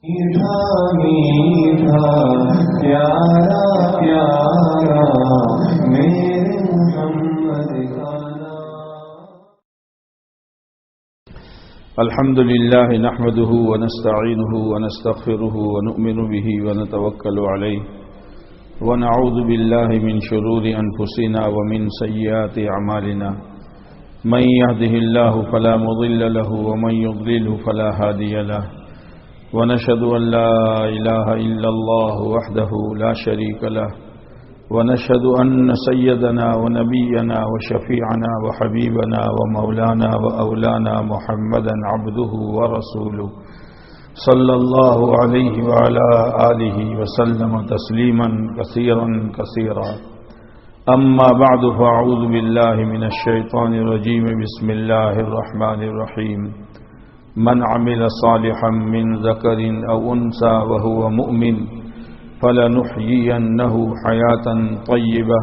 میٹھا میٹھا پیارا پیارا میرے محمد کا نام۔ الحمد لله نحمده ونستعينه ونستغفره ونؤمن به ونتوكل عليه ونعوذ بالله من شرور أنفسنا ومن سيئات أعمالنا من يهده الله فلا مضل له ومن يضلله فلا هادي له ونشهد أن لا إله إلا الله وحده لا شريك له ونشهد أن سيدنا ونبينا وشفيعنا وحبيبنا ومولانا وأولانا محمدا عبده ورسوله صلى الله عليه وعلى آله وسلم تسليما كثيرا كثيرا أما بعد فأعوذ بالله من الشيطان الرجيم بسم الله الرحمن الرحيم من عمل صالحا من ذكر أو أنثى وهو مؤمن فلنحيينه حياة طيبة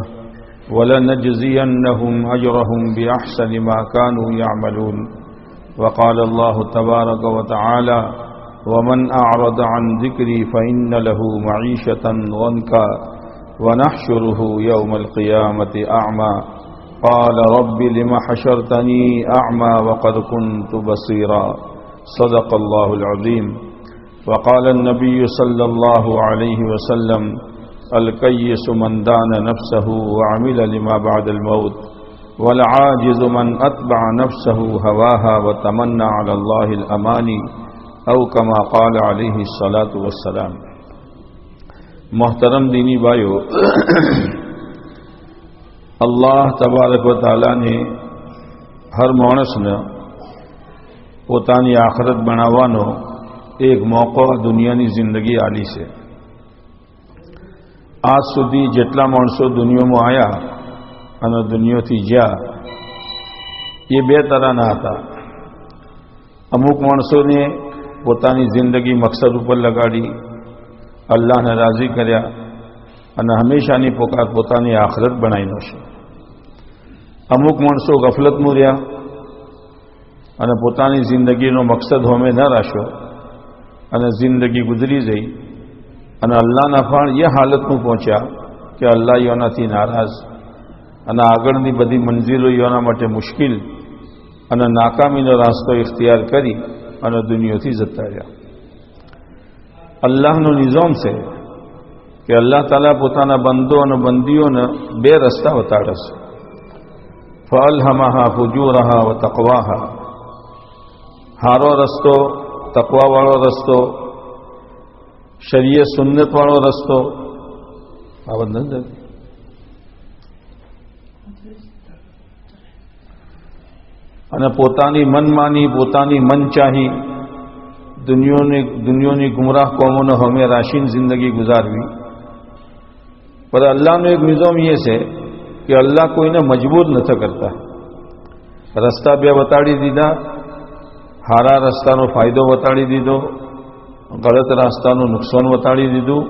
ولنجزينهم أجرهم بأحسن ما كانوا يعملون وقال الله تبارك وتعالى ومن أعرض عن ذكري فإن له معيشة ضنكا ونحشره يوم القيامة أعمى قال رب لم حشرتني أعمى وقد كنت بصيرا صدق الله العظيم وقال النبي صلى الله عليه وسلم الكيس من دان نفسه وعمل لما بعد الموت والعاجز من أتبع نفسه هواها وتمنى على الله الأماني او كما قال علیہ الصلاۃ والسلام۔ محترم دینی بھائیو، اللہ تبارک و تعالی نے હર માણસને પોતાની આખરત બનાવવાનો એક મોકો દુનિયાની જિંદગી આલી છે। આજ સુધી જેટલા માણસો દુનિયામાં આવ્યા અને દુનિયાથી ગયા એ બે તરહના હતા। અમુક માણસોને પોતાની જિંદગી મકસદ ઉપર લગાડી, અલ્લાહને રાજી કર્યા અને હંમેશાની પોતાની આખરત બનાવીનો છે। અમુક માણસો ગફલતમાં રહ્યા અને પોતાની જિંદગીનો મકસદ હોમે ન રાખ્યો અને જિંદગી ગુજરી જઈ અને અલ્લાહના પણ એ હાલતમાં પહોંચ્યા કે અલ્લાહ યોનાથી નારાજ અને આગળની બધી મંજિલો યોના માટે મુશ્કેલ અને નાકામીનો રાસ્તો ઇખ્તિયાર કરી અને દુનિયાથી જતા રહ્યા। અલ્લાહનો નિઝામ છે કે અલ્લાહ તાલા પોતાના બંદો અને બંદીઓને બે રસ્તા બતાડે છે। ફઅલ્હમહા ફુજૂરહા વ તકવાહા, હારો રસ્તો, તકવાવાળો રસ્તો, શરીયત સુન્નતવાળો રસ્તો। આ બંધન છે અને પોતાની મનમાની, પોતાની મનચાહી દુનિયાની ગુમરાહ કોમોને હમે રાશીન જિંદગી ગુજારવી। પર અલ્લાહનો એક નિઝામ એ છે કે અલ્લાહ કોઈને મજબૂર નથી કરતા। રસ્તા બે બતાડી દીધા, હારા રસ્તાનો ફાયદો બતાડી દીધો, ગલત રસ્તાનું નુકસાન બતાડી દીધું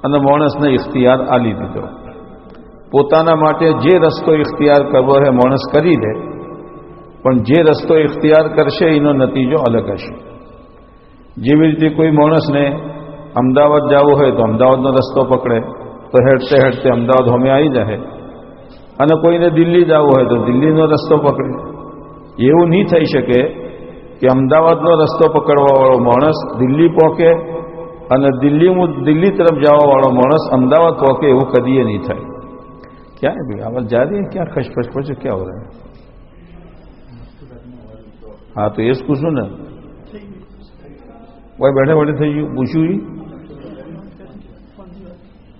અને માણસને ઇખ્તિયાર આલી દીધો। પોતાના માટે જે રસ્તો ઇખ્તિયાર કરવો હે માણસ કરી દે, પણ જે રસ્તો ઇખ્તિયાર કરશે એનો નતીજો અલગ હશે। જેવી રીતે કોઈ માણસને અમદાવાદ જવું હોય તો અમદાવાદનો રસ્તો પકડે તો હેડતે હેડતે અમદાવાદ હોમે આવી જાય, અને કોઈને દિલ્હી જવું હોય તો દિલ્હીનો રસ્તો પકડે। એવું નહીં થઈ શકે કે અમદાવાદનો રસ્તો પકડવાવાળો માણસ દિલ્હી પહોંચે અને દિલ્હી તરફ જવાવાળો માણસ અમદાવાદ પહોંચે, એવું કદીએ નહીં થાય। ક્યાં ભાઈ આવાજ જા રહી ક્યાં ખસપસ પછી ક્યાં હો રહે? હા તો એ જ પૂછું ને, કોઈ બેઠે બેઠે થઈ ગયું પૂછ્યું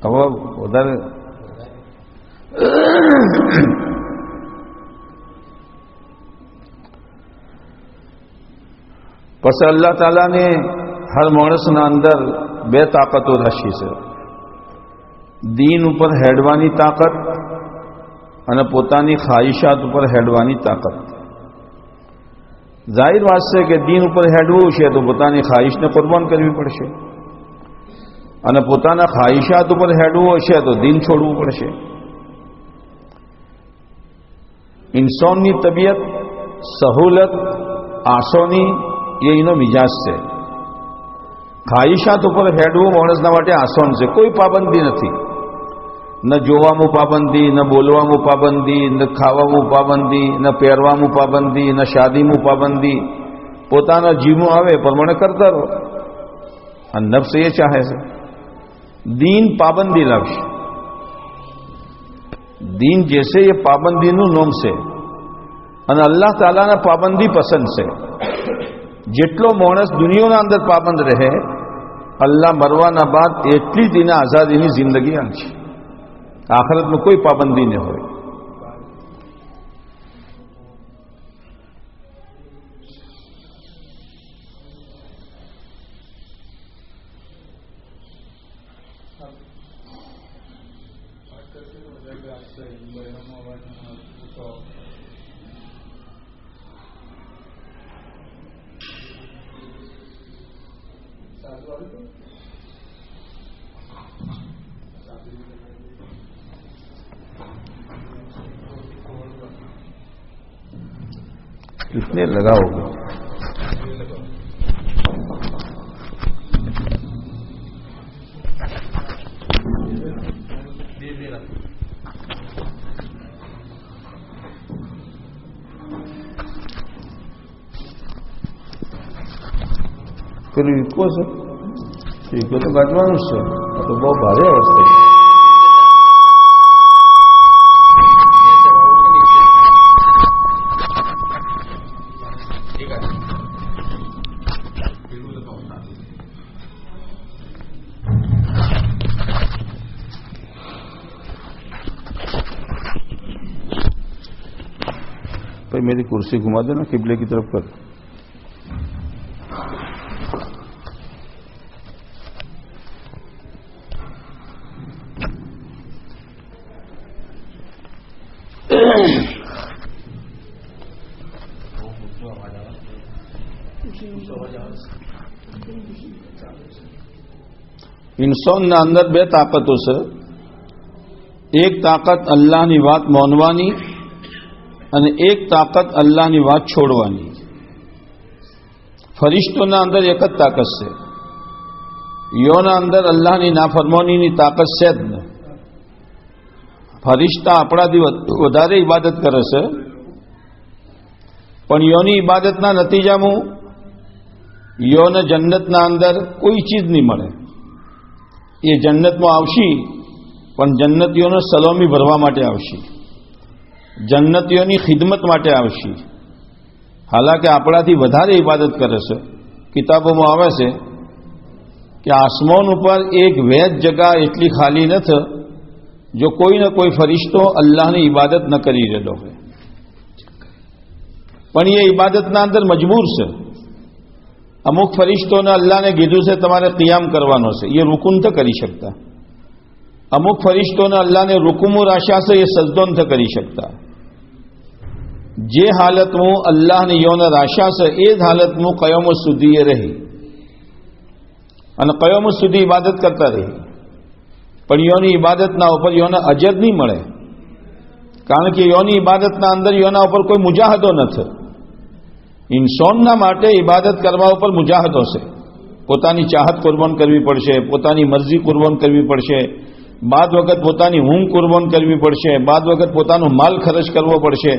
હવે વધારે। પછી અલ્લાહ તાલાને હર માણસના અંદર બે તાકાતો રાખી છે, દીન ઉપર હેડવાની તાકાત અને પોતાની ખ્વાહિશાત ઉપર હેડવાની તાકાત। જાહેર વાત છે કે દીન ઉપર હેડવું છે તો પોતાની ખ્વાહિશને કુરબાન કરવી પડશે, અને પોતાના ખ્વાહિશાત ઉપર હેડવું હશે તો દીન છોડવું પડશે। ઇન્સાનની તબિયત સહુલત આસોની એ એનો મિજાજ છે। ખ્વાહિશાત ઉપર હેડવું માણસના માટે આસાન છે, કોઈ પાબંદી નથી. ન જોવામાં પાબંદી, ન બોલવામાં પાબંદી, ન ખાવામાં પાબંદી, ન પહેરવામાં પાબંદી, ન શાદીમાં પાબંદી. પોતાના જીવનું આવે પ્રમાણે કરતા રહો. આ નફ્સ એ ચાહે છે. દીન પાબંદી લાવશે. દીન જે છે એ પાબંદીનું નામ છે અને અલ્લાહ તાલાના પાબંદી પસંદ છે. જેટલો માણસ દુનિયાના અંદર પાબંદ રહે, અલ્લાહ મરવાના બાદ એટલી જ એના આઝાદીની જિંદગી આવશે. આખરતમાં કોઈ પાબંદી ન હોય. कितने लगाओगे? પેલું ઇકો છે, ઇકો તો કાઢવાનું જ છે. આ તો બહુ ભારે અવસ્થા છે. भाई मेरी कुर्सी घुमा दो ना किबले की तरफ कर. ઇન્સાનના અંદર બે તાકાતો છે. એક તાકાત અલ્લાહની વાત માનવાની અને એક તાકાત અલ્લાહની વાત છોડવાની. ફરિશ્તોના અંદર એક જ તાકાત છે. યોના અંદર અલ્લાહની નાફરમાનીની તાકાત છે જ નહીં. ફરિશ્તા આપણાથી વધારે ઇબાદત કરે છે, પણ યોની ઇબાદતના નતીજામાં યોને જન્નતના અંદર કોઈ ચીજ નહીં મળે. એ જન્નતમાં આવશે, પણ જન્નતીઓને સલામી ભરવા માટે આવશે, જન્નતીઓની ખિદમત માટે આવશે. હાલાકે આપણાથી વધારે ઇબાદત કરે છે. કિતાબોમાં આવે છે કે આસમાન ઉપર એક વહેજ જગા એટલી ખાલી નથી જો કોઈને કોઈ ફરિશ્તો અલ્લાહની ઇબાદત ન કરી રહેલો હોય. પણ એ ઇબાદતના અંદર મજબૂર છે. અમુક ફરિશ્તોને અલ્લાહને કીધું છે તમારે કિયામ કરવાનો છે, એ રૂકુ નથી કરી શકતા. અમુક ફરિશ્તોને અલ્લાહને રૂકુમુર આશા છે, એ સજદો નથી કરી શકતા. જે હાલતમાં અલ્લાહની યોને રાશા છે એ જ હાલતમાં કયામત સુધી એ રહી અને કયામત સુધી ઇબાદત કરતા રહી. પણ યોની ઇબાદતના ઉપર યોને અજર નહીં મળે, કારણ કે યોની ઇબાદતના અંદર યોના ઉપર કોઈ મુજાહદો નથી. ઇન્સાનના માટે ઇબાદત કરવા ઉપર મુજાહદો છે. પોતાની ચાહત કુરબાન કરવી પડશે, પોતાની મરજી કુરબાન કરવી પડશે, બાદ વખત પોતાની ઊંઘ કુરબાન કરવી પડશે, બાદ વખત પોતાનો માલ ખર્ચ કરવો પડશે.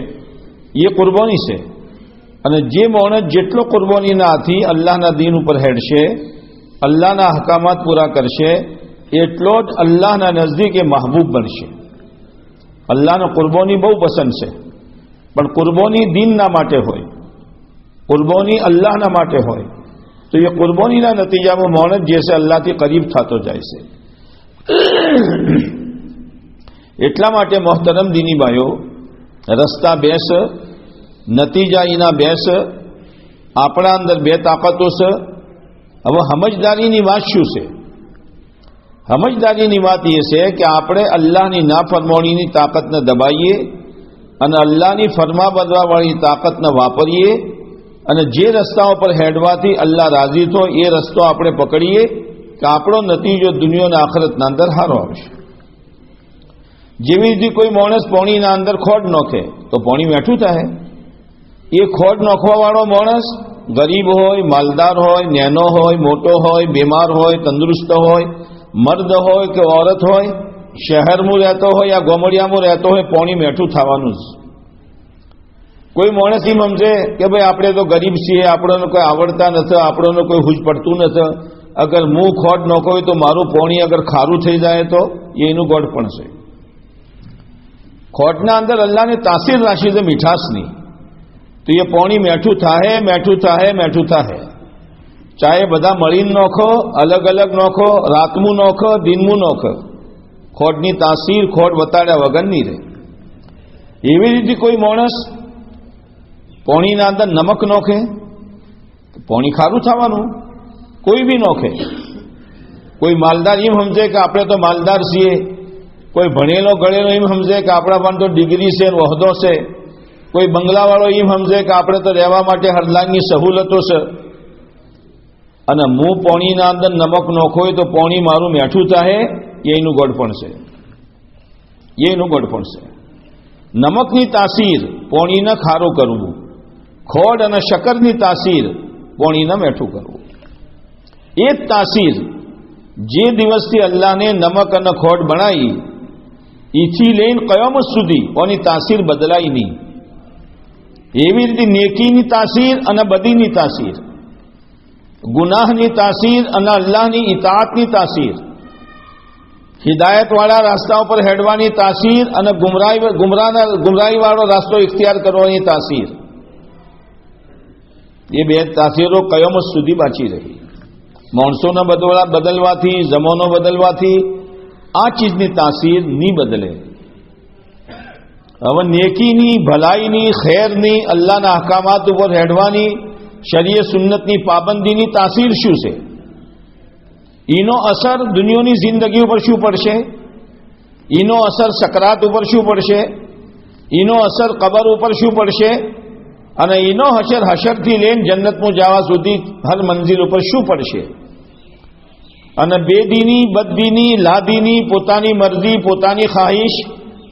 એ કુરબાની છે. અને જે માણસ જેટલો કુરબાનીના હાથી અલ્લાહના દીન ઉપર હેડશે, અલ્લાહના હકામાત પૂરા કરશે, એટલો જ અલ્લાહના નજદીક એ મહબૂબ બનશે. અલ્લાહને કુરબાની બહુ પસંદ છે, પણ કુરબાની દીનના માટે હોય, કુરબાની અલ્લાહના માટે હોય, તો એ કુરબાનીના નતીજામાં માણસ જે છે અલ્લાહથી કરીબ થતો જાય છે. એટલા માટે મોહતરમ દીની ભાઈઓ, રસ્તા બેસ, નતીજા એના બેસ. આપણા અંદર બે તાકાતો છે. હવે સમજદારીની વાત શું છે? સમજદારીની વાત એ છે કે આપણે અલ્લાહની નાફરમાનીની તાકાતને દબાઈએ અને અલ્લાહની ફરમા બદવાવાળી તાકાતને વાપરીએ અને જે રસ્તા પર હેડવાથી અલ્લાહ રાજી થો એ રસ્તો આપણે પકડીએ કે આપણો નતીજો દુનિયાના આખરતના અંદર સારો આવશે. જેવી રીતે કોઈ માણસ પાણીના અંદર ખોડ નોખે તો પાણી મેઠું થાય. એ ખોડ નોખવાવાળો માણસ ગરીબ હોય, માલદાર હોય, નેનો હોય, મોટો હોય, બીમાર હોય, તંદુરસ્ત હોય, મર્દ હોય કે ઓરત હોય, શહેરમાં રહેતો હોય યા ગોમડિયામાં રહેતો હોય, પાણી મેઠું થવાનું જ. કોઈ માણસ એમ સમજે કે ભાઈ આપણે તો ગરીબ છીએ, આપણને કોઈ આવડતા નથી, આપણને કોઈ હુજ પડતું નથી, અગર હું ખોટ નાખો હોય તો મારું પાણી અગર ખારું થઈ જાય તો એનું ગોળ પણ છે. ખોટના અંદર અલ્લાહને તાસીર રાખી છે મીઠાશની, તો એ પાણી મેઠું થાય, મેઠું થાય, મેઠું થાય. ચાહે બધા મળીને નોખો, અલગ અલગ નોખો, રાતમું નોખો, દિનમું નોખો, ખોટની તાસીર ખોટ વતાડ્યા વગર નહીં રહે. એવી રીતે કોઈ માણસ પાણીના અંદર નમક નોખે તો પાણી ખારું થવાનું, કોઈ બી નોખે. કોઈ માલદાર એમ સમજે કે આપણે તો માલદાર છીએ, કોઈ ભણેલો ગળેલો એમ સમજે કે આપણા પણ તો ડિગ્રી છે, વહોદો છે, કોઈ બંગલાવાળો એમ સમજે કે આપણે તો રહેવા માટે હરલાની સહુલતો છે, અને હું પાણીના અંદર નમક નોખો હોય તો પાણી મારું મેઠું થાય, એનું ગોળપણ છે, એનું ગોળપણ છે. નમકની તાસીર પાણીને ખારું કરવું, ખોડ અને શક્કરની તાસીર પાણીને મેઠું કરવું. એ જ તાસીર જે દિવસથી અલ્લાહને નમક અને ખોડ બનાવી, ઈથી લઈને કયામત સુધી કોની તાસીર બદલાય નહીં. એવી રીતે નેકીની તાસીર અને બદીની તાસીર, ગુનાહની તાસીર અને અલ્લાહની ઇતાઅતની તાસીર, હિદાયતવાળા રાસ્તા ઉપર હેડવાની તાસીર અને ગુમરાહીવાળો રાસ્તો ઇખ્તિયાર કરવાની તાસીર, એ બે તાસીરો કયામત સુધી બાકી રહી. માણસોના બદલવાથી, જમાનો બદલવાથી આ ચીજની તાસીર નહીં બદલે. હવે નેકીની, ભલાઈની, ખૈરની, અલ્લાહના અહકામાત ઉપર હેડવાની, શરીયત સુન્નતની પાબંદીની તાસીર શું છે? એનો અસર દુનિયાની જિંદગી ઉપર શું પડશે? એનો અસર સકરાત ઉપર શું પડશે? એનો અસર કબર ઉપર શું પડશે? અને એનો અસર હશરથી લઈને જન્નતમાં જવા સુધી હર મંજિલ ઉપર શું પડશે? અને બેદીની, બદદીની, લાદીની, પોતાની મરજી, પોતાની ખ્વાહિશ,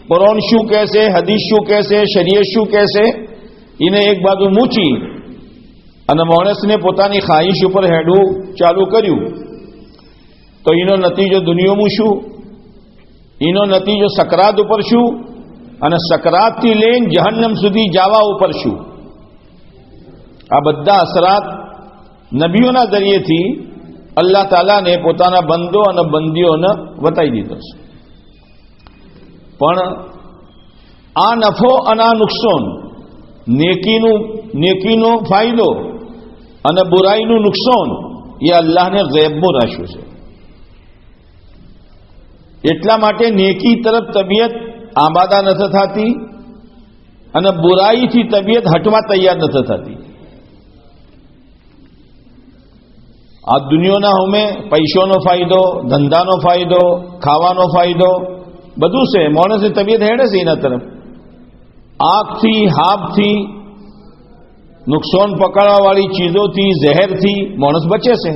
કુરાન શું કહેશે, હદીસ શું કહેશે, શરીયત શું કહેશે, એને એક બાજુ મૂકી અને માણસને પોતાની ખ્વાહિશ ઉપર હેડવું ચાલુ કર્યું, તો એનો નતીજો દુનિયામાં શું? એનો નતીજો સકરાત ઉપર શું? અને સકરાતથી લઈને જહન્નમ સુધી જવા ઉપર શું? આ બધા અસરાત નબીઓના જરીએથી અલ્લાહ તાલાને પોતાના બંદો અને બંદીઓને બતાવી દીધો છે. પણ આ નફો અને આ નુકસાન, નેકીનો ફાયદો અને બુરાઈનું નુકસાન, એ અલ્લાહને ગૈબમાં રાખ્યું છે. એટલા માટે નેકી તરફ તબિયત આબાદા નથી થતી અને બુરાઈથી તબિયત હટવા તૈયાર નથી થતી. આ દુનિયાના હોમે પૈસાનો ફાયદો, ધંધાનો ફાયદો, ખાવાનો ફાયદો બધું છે. માણસની તબિયત હેડે છે એના તરફ. આગથી, હાબથી, નુકસાન પકડવાવાળી ચીજોથી, ઝહેરથી માણસ બચે છે,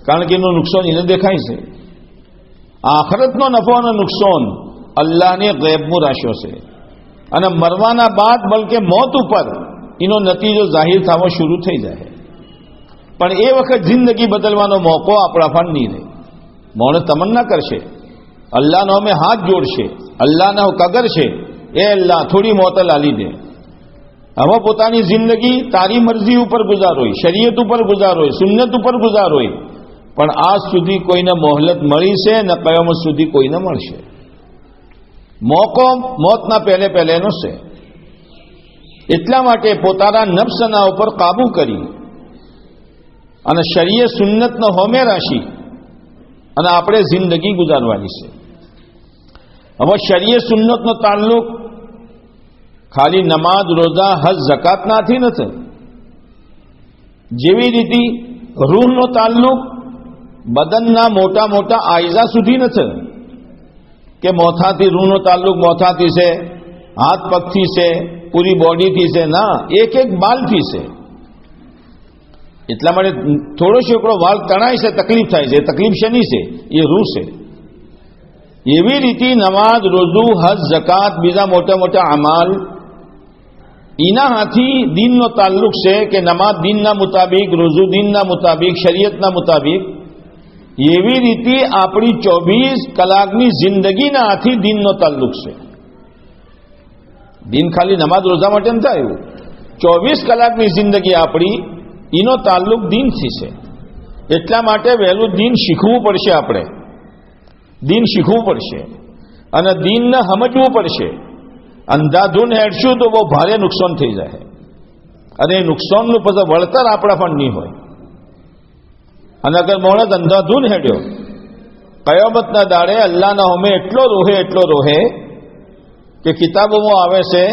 કારણ કે એનું નુકસાન એને દેખાય છે. આખરતનો નફો અને નુકસાન અલ્લાહને ગૈબમાં રાખ્યો છે, અને મરવાના બાદ બલકે મોત ઉપર એનો નતીજો જાહેર થવો શરૂ થઈ જાય. પણ એ વખત જિંદગી બદલવાનો મોકો આપણા પણ નહીં રહે. માણસ તમન્ના કરશે, અલ્લાહનો અમે હાથ જોડશે, અલ્લાહનો કગર છે, એ અલ્લાહ થોડી મોત લાલી દે, હવે પોતાની જિંદગી તારી મરજી ઉપર ગુજારોય, શરીયત ઉપર ગુજારોય, સુન્નત ઉપર ગુજારોય. પણ આજ સુધી કોઈને મોહલત મળી છે ને કયામત સુધી કોઈને મળશે. મોકો મોતના પહેલેનો છે. એટલા માટે પોતાના નફ્સના ઉપર કાબુ કરી અને શરીયત સુન્નતનો હોમે રાખી અને આપણે જિંદગી ગુજારવાની છે. હવે શરીયત સુન્નતનો તાલ્લુક ખાલી નમાઝ, રોઝા, હજ, ઝકાતનાથી નથી. જેવી રીતે રૂહનો તાલ્લુક બદનના મોટા મોટા આયઝા સુધી નથી કે મોથાથી રૂહનો તાલ્લુક મોથાથી છે, હાથ પગથી છે, પૂરી બોડીથી છે. ના, એક એક બાલથી છે. એટલા માટે થોડો છોકરો વાળ તણાય છે, તકલીફ થાય છે. તકલીફ શેની છે? એ રૂહ છે. એવી રીતે નમાઝ, રોઝુ, હજ, ઝકાત, બીજા મોટા મોટા અમાલ એના હાથી દીનનો તાલ્લુક છે કે નમાઝ દીનના મુતાબિક, રોઝુ દીનના મુતાબિક, શરીયતના મુતાબિક, એવી રીતે આપણી 24 કલાકની જિંદગીના હાથી દીનનો તાલ્લુક છે. દીન ખાલી નમાઝ રોઝા માટે નથી આવ્યું. 24 કલાકની જિંદગી આપણી, એનો તાલ્લુક દીનથી છે. એટલા માટે વહેલું દીન શીખવું પડશે. આપણે દીન શીખવું પડશે અને દીનને સમજવું પડશે. અંધાધૂન હેડશું તો બહુ ભારે નુકસાન થઈ જાય અને એ નુકસાનનું પછી વળતર આપણા પણ નહીં હોય. અને અગર માણસ અંધાધૂન હેડ્યો, કયામતના દાડે અલ્લાહના હોમે એટલો રોહે કે કિતાબોમાં આવે છે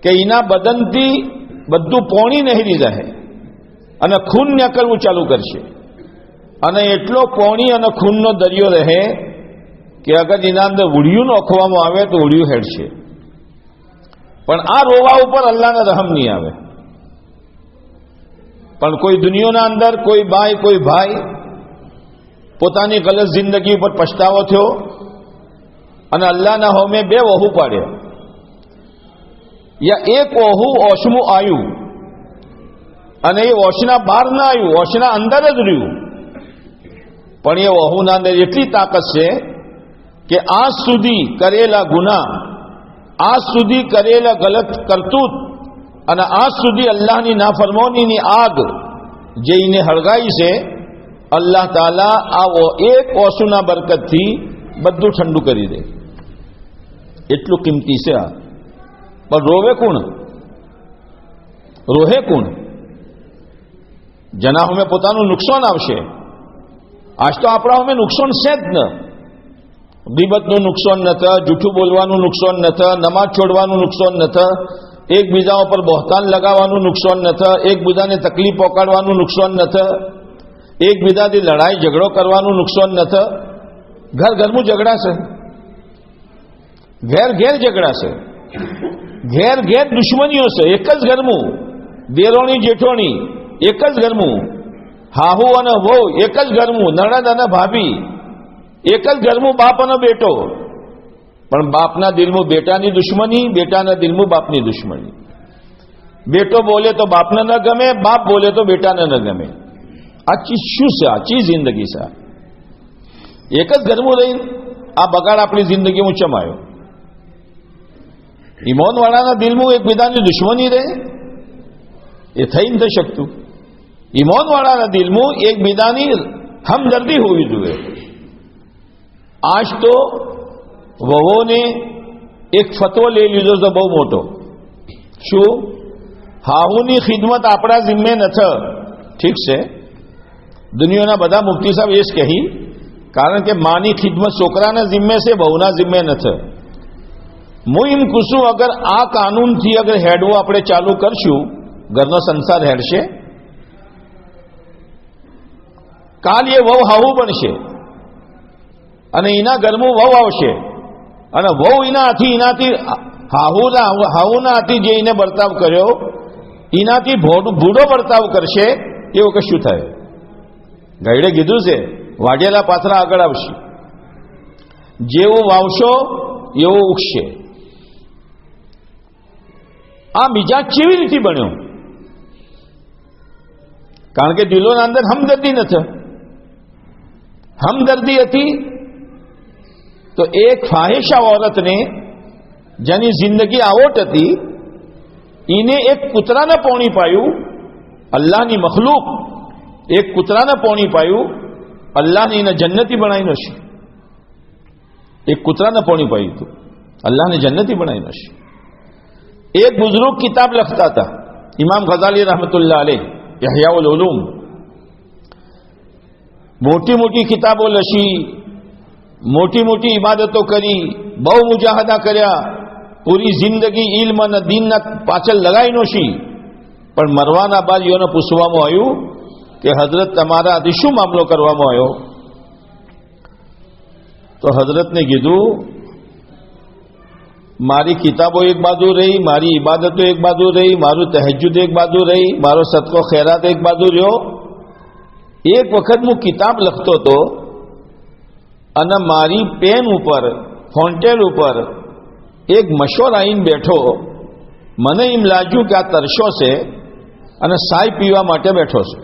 કે એના બદનથી બધું પોણી નહેરી જાય અને ખૂન નીકળવું ચાલુ કરશે. અને એટલો પોણી અને ખૂનનો દરિયો રહે કે અગર એના અંદર ઉડિયું નોખવામાં આવે તો ઉડિયું હેડશે. પણ આ રોવા ઉપર અલ્લાહના રહમ નહીં આવે. પણ કોઈ દુનિયાના અંદર કોઈ ભાઈ પોતાની ગલત જિંદગી ઉપર પછતાવો થયો અને અલ્લાહના હોમે 2 વહુ પાડ્યા, યા એક વહુ ઓશમું આવ્યું અને એ ઓશના બહાર ના આવ્યું, ઓશના અંદર જ રહ્યું. પણ એ વહુના અંદર એટલી તાકાત છે કે આજ સુધી કરેલા ગુનાહ, આજ સુધી કરેલા ગલત કરતૂત અને આજ સુધી અલ્લાહની નાફરમાનીની આગ જે એને હળગાઈ છે, અલ્લાહ તાલા આ એક ઓસુના બરકતથી બધું ઠંડુ કરી દે. એટલું કિંમતી છે આ. પણ રોહે કોણ? જેના અમે પોતાનું નુકસાન આવશે. આજ તો આપણા અમે નુકસાન છે જ ન. ગીબતનું નુકસાન નથી, જૂઠું બોલવાનું નુકસાન નથી, નમાઝ છોડવાનું નુકસાન નથી, એકબીજા ઉપર બહોતાન લગાવવાનું નુકસાન નથી, એકબીજાને તકલીફ પહોંચાડવાનું નુકસાન નથી, એકબીજાથી લડાઈ ઝઘડો કરવાનું નુકસાન નથી. ઘરમાં ઝઘડા છે, ઘેર ઝઘડા છે, ઘેર દુશ્મનીઓ છે. એક જ ઘરમાં દેરોણી જેઠોણી, એક જ ઘરમાં હાહુ અને વહુ, એક જ ઘરમાં નણંદ અને ભાભી, એક જ ઘરમાં બાપ અને બેટો. પણ બાપના દિલમાં બેટાની દુશ્મની, બેટાના દિલમાં બાપની દુશ્મની. બેટો બોલે તો બાપને ન ગમે, બાપ બોલે તો બેટાને ન ગમે. આ ચીજ શું છે? આ ચીજ જિંદગી છે. એક જ ઘરમાં રહીને આ બગાડ આપણી જિંદગીમાં ચમાયો. ઈમાનવાળાના દિલમાં એકબીજાની દુશ્મની રહે એ થઈ નથી શકતું. ઈમાનવાળાના દિલમાં એકબીજાની હમદર્દી હોવી જોઈએ. આજ તો વહુને એક ફતવો લઈ લીધો છે બહુ મોટો. શું? હાહુની ખિદમત આપણા જિમ્મે નથી. ઠીક છે, દુનિયાના બધા મુફ્તી સાહેબ એ જ કહી, કારણ કે માની ખિદમત છોકરાના જિમ્મે છે, બહુના જિમ્મે નથી. હું એમ કુશું, અગર આ કાનૂનથી અગર હેડવું આપણે ચાલુ કરશું, ઘરનો સંસાર હેડશે. કાલ એ વહુ હાહુ બનશે અને એના ઘરમાં વહુ આવશે અને વહુ એનાથી હાહુના હાથી જે એને બર્તાવ કર્યો એનાથી ભૂડો બર્તાવ કરશે. એવું કશું થાય? ગાઈડે કીધું છે, વાઢેલા પાથરા આગળ આવશે. જેવું વાવશો એવું ઉગશે. આ મિજાજ કેવી રીતે બન્યો? કારણ કે દિલોના અંદર હમદર્દી નથી. હમદર્દી હતી તો એક ફાહિશા औरतને જેની જિંદગી આવોટ હતી, એને એક કૂતરાને પોણી પાયું. અલ્લાહની મખલૂક એક કૂતરાને પોણી પાયું. અલ્લાહને એને જન્નતી બનાવી નશે. એક કૂતરાને પોણી પાયું હતું, અલ્લાહને જન્નતી બનાવી નશે. એક બુઝુર્ગ કિતાબ લખતા હતા, ઇમામ ગઝાલી રહમતુલ્લાહ અલૈહ, ઇહયાઉલ ઉલૂમ. મોટી મોટી કિતાબો લખી, મોટી મોટી ઇબાદતો કરી, બહુ મુજાહદા કર્યા, પૂરી જિંદગી ઇલ્મ અને દીનના પાછળ લગાઈ નોશી. પણ મરવાના બાદ એને પૂછવામાં આવ્યું કે હજરત તમારાથી શું મામલો કરવામાં આવ્યો? તો હજરતને કીધું, મારી કિતાબો એક બાજુ રહી, મારી ઇબાદતો એક બાજુ રહી, મારું તહજ્જુદ એક બાજુ રહી, મારો સદકો ખૈરાત એક બાજુ રહ્યો. એક વખત હું કિતાબ લખતો હતો અને મારી પેન ઉપર, ફોન્ટેલ ઉપર એક મશોર આવીને બેઠો મને એમ લાગ્યું કે આ તરસ્યો છે અને સાય પીવા માટે બેઠો છે.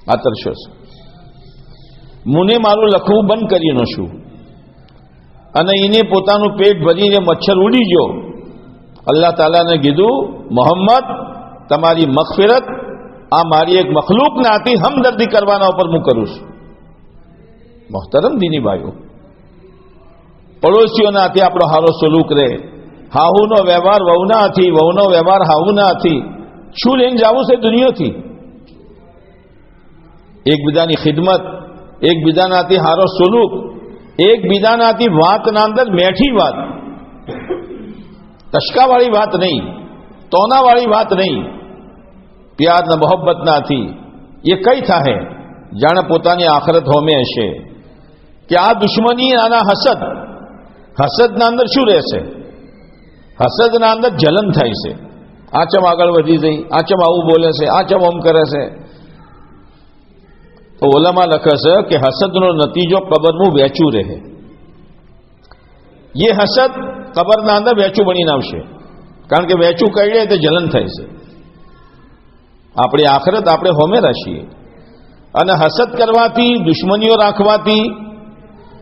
આ તરસ્યો છે. મુને મારું લખવું બંધ કરીને છું અને એને પોતાનું પેટ ભરીને મચ્છર ઉડી ગયો. અલ્લાહ તાલાને કીધું, મોહમ્મદ, તમારી મગફિરત આ મારી એક મખલૂકના હાથી હમદર્દી કરવાના ઉપર હું કરું છું. મોહતરમ દીની ભાઈઓ, પડોશીઓના હાથે આપણો હારો સલુક રહે. હાહુનો વ્યવહાર વહુના હાથી, વહુનો વ્યવહાર હાહુના હાથી. શું લઈને જવું છે દુનિયાથી? એકબીજાની ખિદમત, એકબીજાના હાથે હારો સલુક, એકબીજાના હાથે વાતના અંદર મેઠી વાત, ટશકાવાળી વાત નહીં, તોનાવાળી વાત નહીં, પ્યારના મોહબ્બતના હાથી. એ કઈ થાય જાણે પોતાની આખરત હોમે હશે કે આ દુશ્મની, આના હસદ. હસદના અંદર શું રહેશે? હસદના અંદર જલન થાય છે. આ ચમ આગળ વધી જઈ, આ ચમ આવું બોલે છે, આ ચમ આમ કરે છે. તો ઓલામાં લખે છે કે હસદનો નતીજો કબરનું વેચું રહે. એ હસદ કબરના અંદર વેચું બનીને આવશે, કારણ કે વેચું કહીએ તો જલન થાય છે. આપણી આખરત આપણે હોમે રાખીએ અને હસદ કરવાથી, દુશ્મનીઓ રાખવાથી,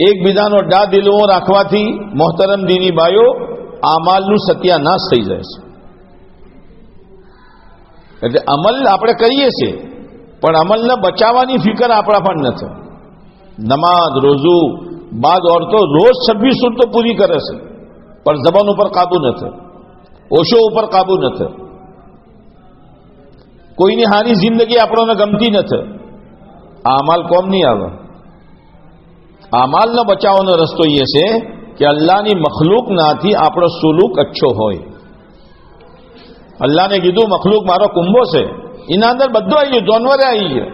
એકબીજાનો ડા દિલવો રાખવાથી મોહતરમ દીની બાયો આમાલનું સત્યાનાશ થઈ જાય છે. એટલે અમલ આપણે કરીએ છીએ પણ અમલને બચાવવાની ફિકર આપણા પણ નથી. નમાઝ, રોઝુ, બાદ ઓરતો રોજ 26 સુરતો પૂરી કરે છે પણ જબાન ઉપર કાબુ નથી, ઓશો ઉપર કાબુ નથી. કોઈની હારી જિંદગી આપણને ગમતી નથી. આ અમાલ કોમ નહીં આવે. અમાલનો બચાવવાનો રસ્તો એ છે કે અલ્લાહની મખલૂકનાથી આપણો સુલુક અચ્છો હોય. અલ્લાહને કીધું મખલૂક મારો કુંભો છે, એના અંદર બધું આવી ગયું, જાનવરે આવી ગયા,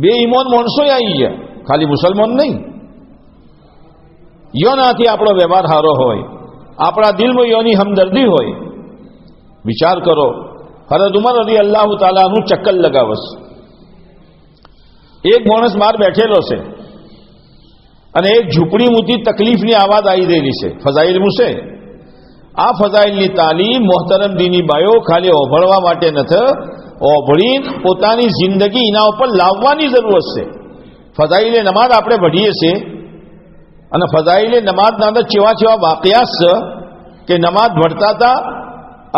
બે ઈમાન માણસો આવી ગયા, ખાલી મુસલમાન નહીં. યોનાથી આપણો વ્યવહાર સારો હોય, આપણા દિલમાં યોની હમદર્દી હોય. વિચાર કરો, હરત ઉમર રદી અલ્લાહ તાલાનું ચક્કર લગાવસ. એક માણસ બહાર બેઠેલો છે અને એક ઝૂંપડીમાંથી તકલીફની આવાજ આવી રહેલી છે. ફઝાઇલનું છે. આ ફઝાઇલની તાલીમ મોહતરમ દીની બાયો ખાલી ઓભળવા માટે નથી, ઓભળી પોતાની જિંદગી એના ઉપર લાવવાની જરૂરત છે. ફઝાઇલે નમાઝ આપણે ભણીએ છીએ અને ફઝાઇલે નમાઝના અંદર ચેવા ચેવા વાકયાત છે કે નમાઝ ભણતા હતા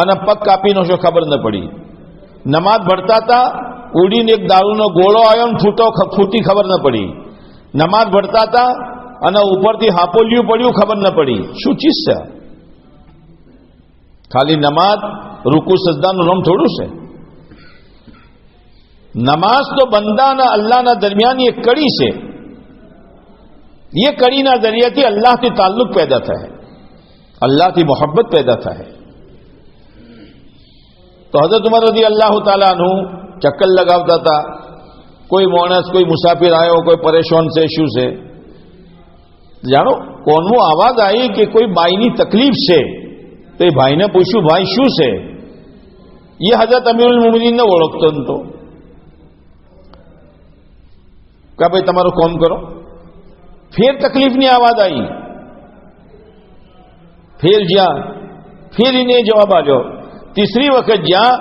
અને પગ કાપીનો શું ખબર ન પડી. નમાઝ ભણતા હતા, ઉડીને એક દારૂનો ગોળો આવ્યો ને ફૂટી ખબર ન પડી. નમાઝ ભણતા હતા અને ઉપરથી હાપોલિયું પડ્યું ખબર ન પડી. શું ચીજ છે? ખાલી નમાઝ, રૂકુ સજદાનું નામ થોડું છે. નમાઝ તો બંદા અને અલ્લાહના દરમિયાન એક કડી છે. એ કડીના જરિયાથી અલ્લાહથી તાલ્લુક પેદા થાય, અલ્લાહથી મોહબ્બત પેદા થાય. તો હઝરત ઉમર રદી અલ્લાહ તાલાનું ચક્કર લગાવતા હતા. કોઈ માણસ, કોઈ મુસાફિર આવ્યો, કોઈ પરેશાન છે, શું છે જાણો? કોનું આવાજ આવી કે કોઈ બાઈની તકલીફ છે, તો એ ભાઈને પૂછ્યું, ભાઈ શું છે? એ હઝરત અમીરુલ મુમિનીનને ઓળખતો નતો કે ભાઈ તમારું કોમ કરો. ફેર તકલીફની આવાજ આવી, ફેર જ્યાં, ફેર એને જવાબ આવ્યો. તીસરી વખત જ્યાં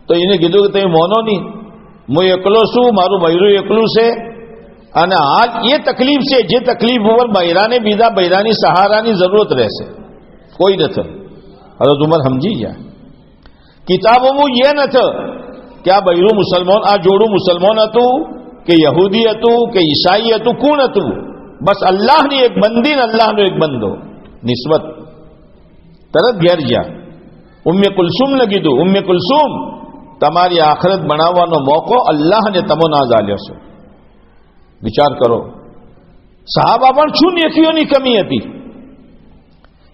તો એને કીધું કે તમે મોનો નહીં, હું એકલો છું, મારું બૈરું એકલું છે અને હાલ એ તકલીફ છે જે તકલીફ ઉપર બૈરાને બીજા બૈરાની સહારાની જરૂરત રહેશે, કોઈ નથી. હવે ઉમર સમજી ગયા. કિતાબોમાં એ નથી કે આ બૈરું મુસલમાન, આ જોડું મુસલમાન હતું કે યહૂદી હતું કે ઈસાઈ હતું, કોણ હતું? બસ અલ્લાહની એક બંદી ને અલ્લાહનો એક બંદો. નિસ્બત તરત ઘેર ગયા. ઉમ્મે કુલસુમને કીધું, ઉમ્મે કુલસુમ, તમારી આખરત બનાવવાનો મોકો અલ્લાહને તમોને આજ આલ્યો છે. વિચાર કરો, સહાબા પણ શું નેકીઓની કમી હતી.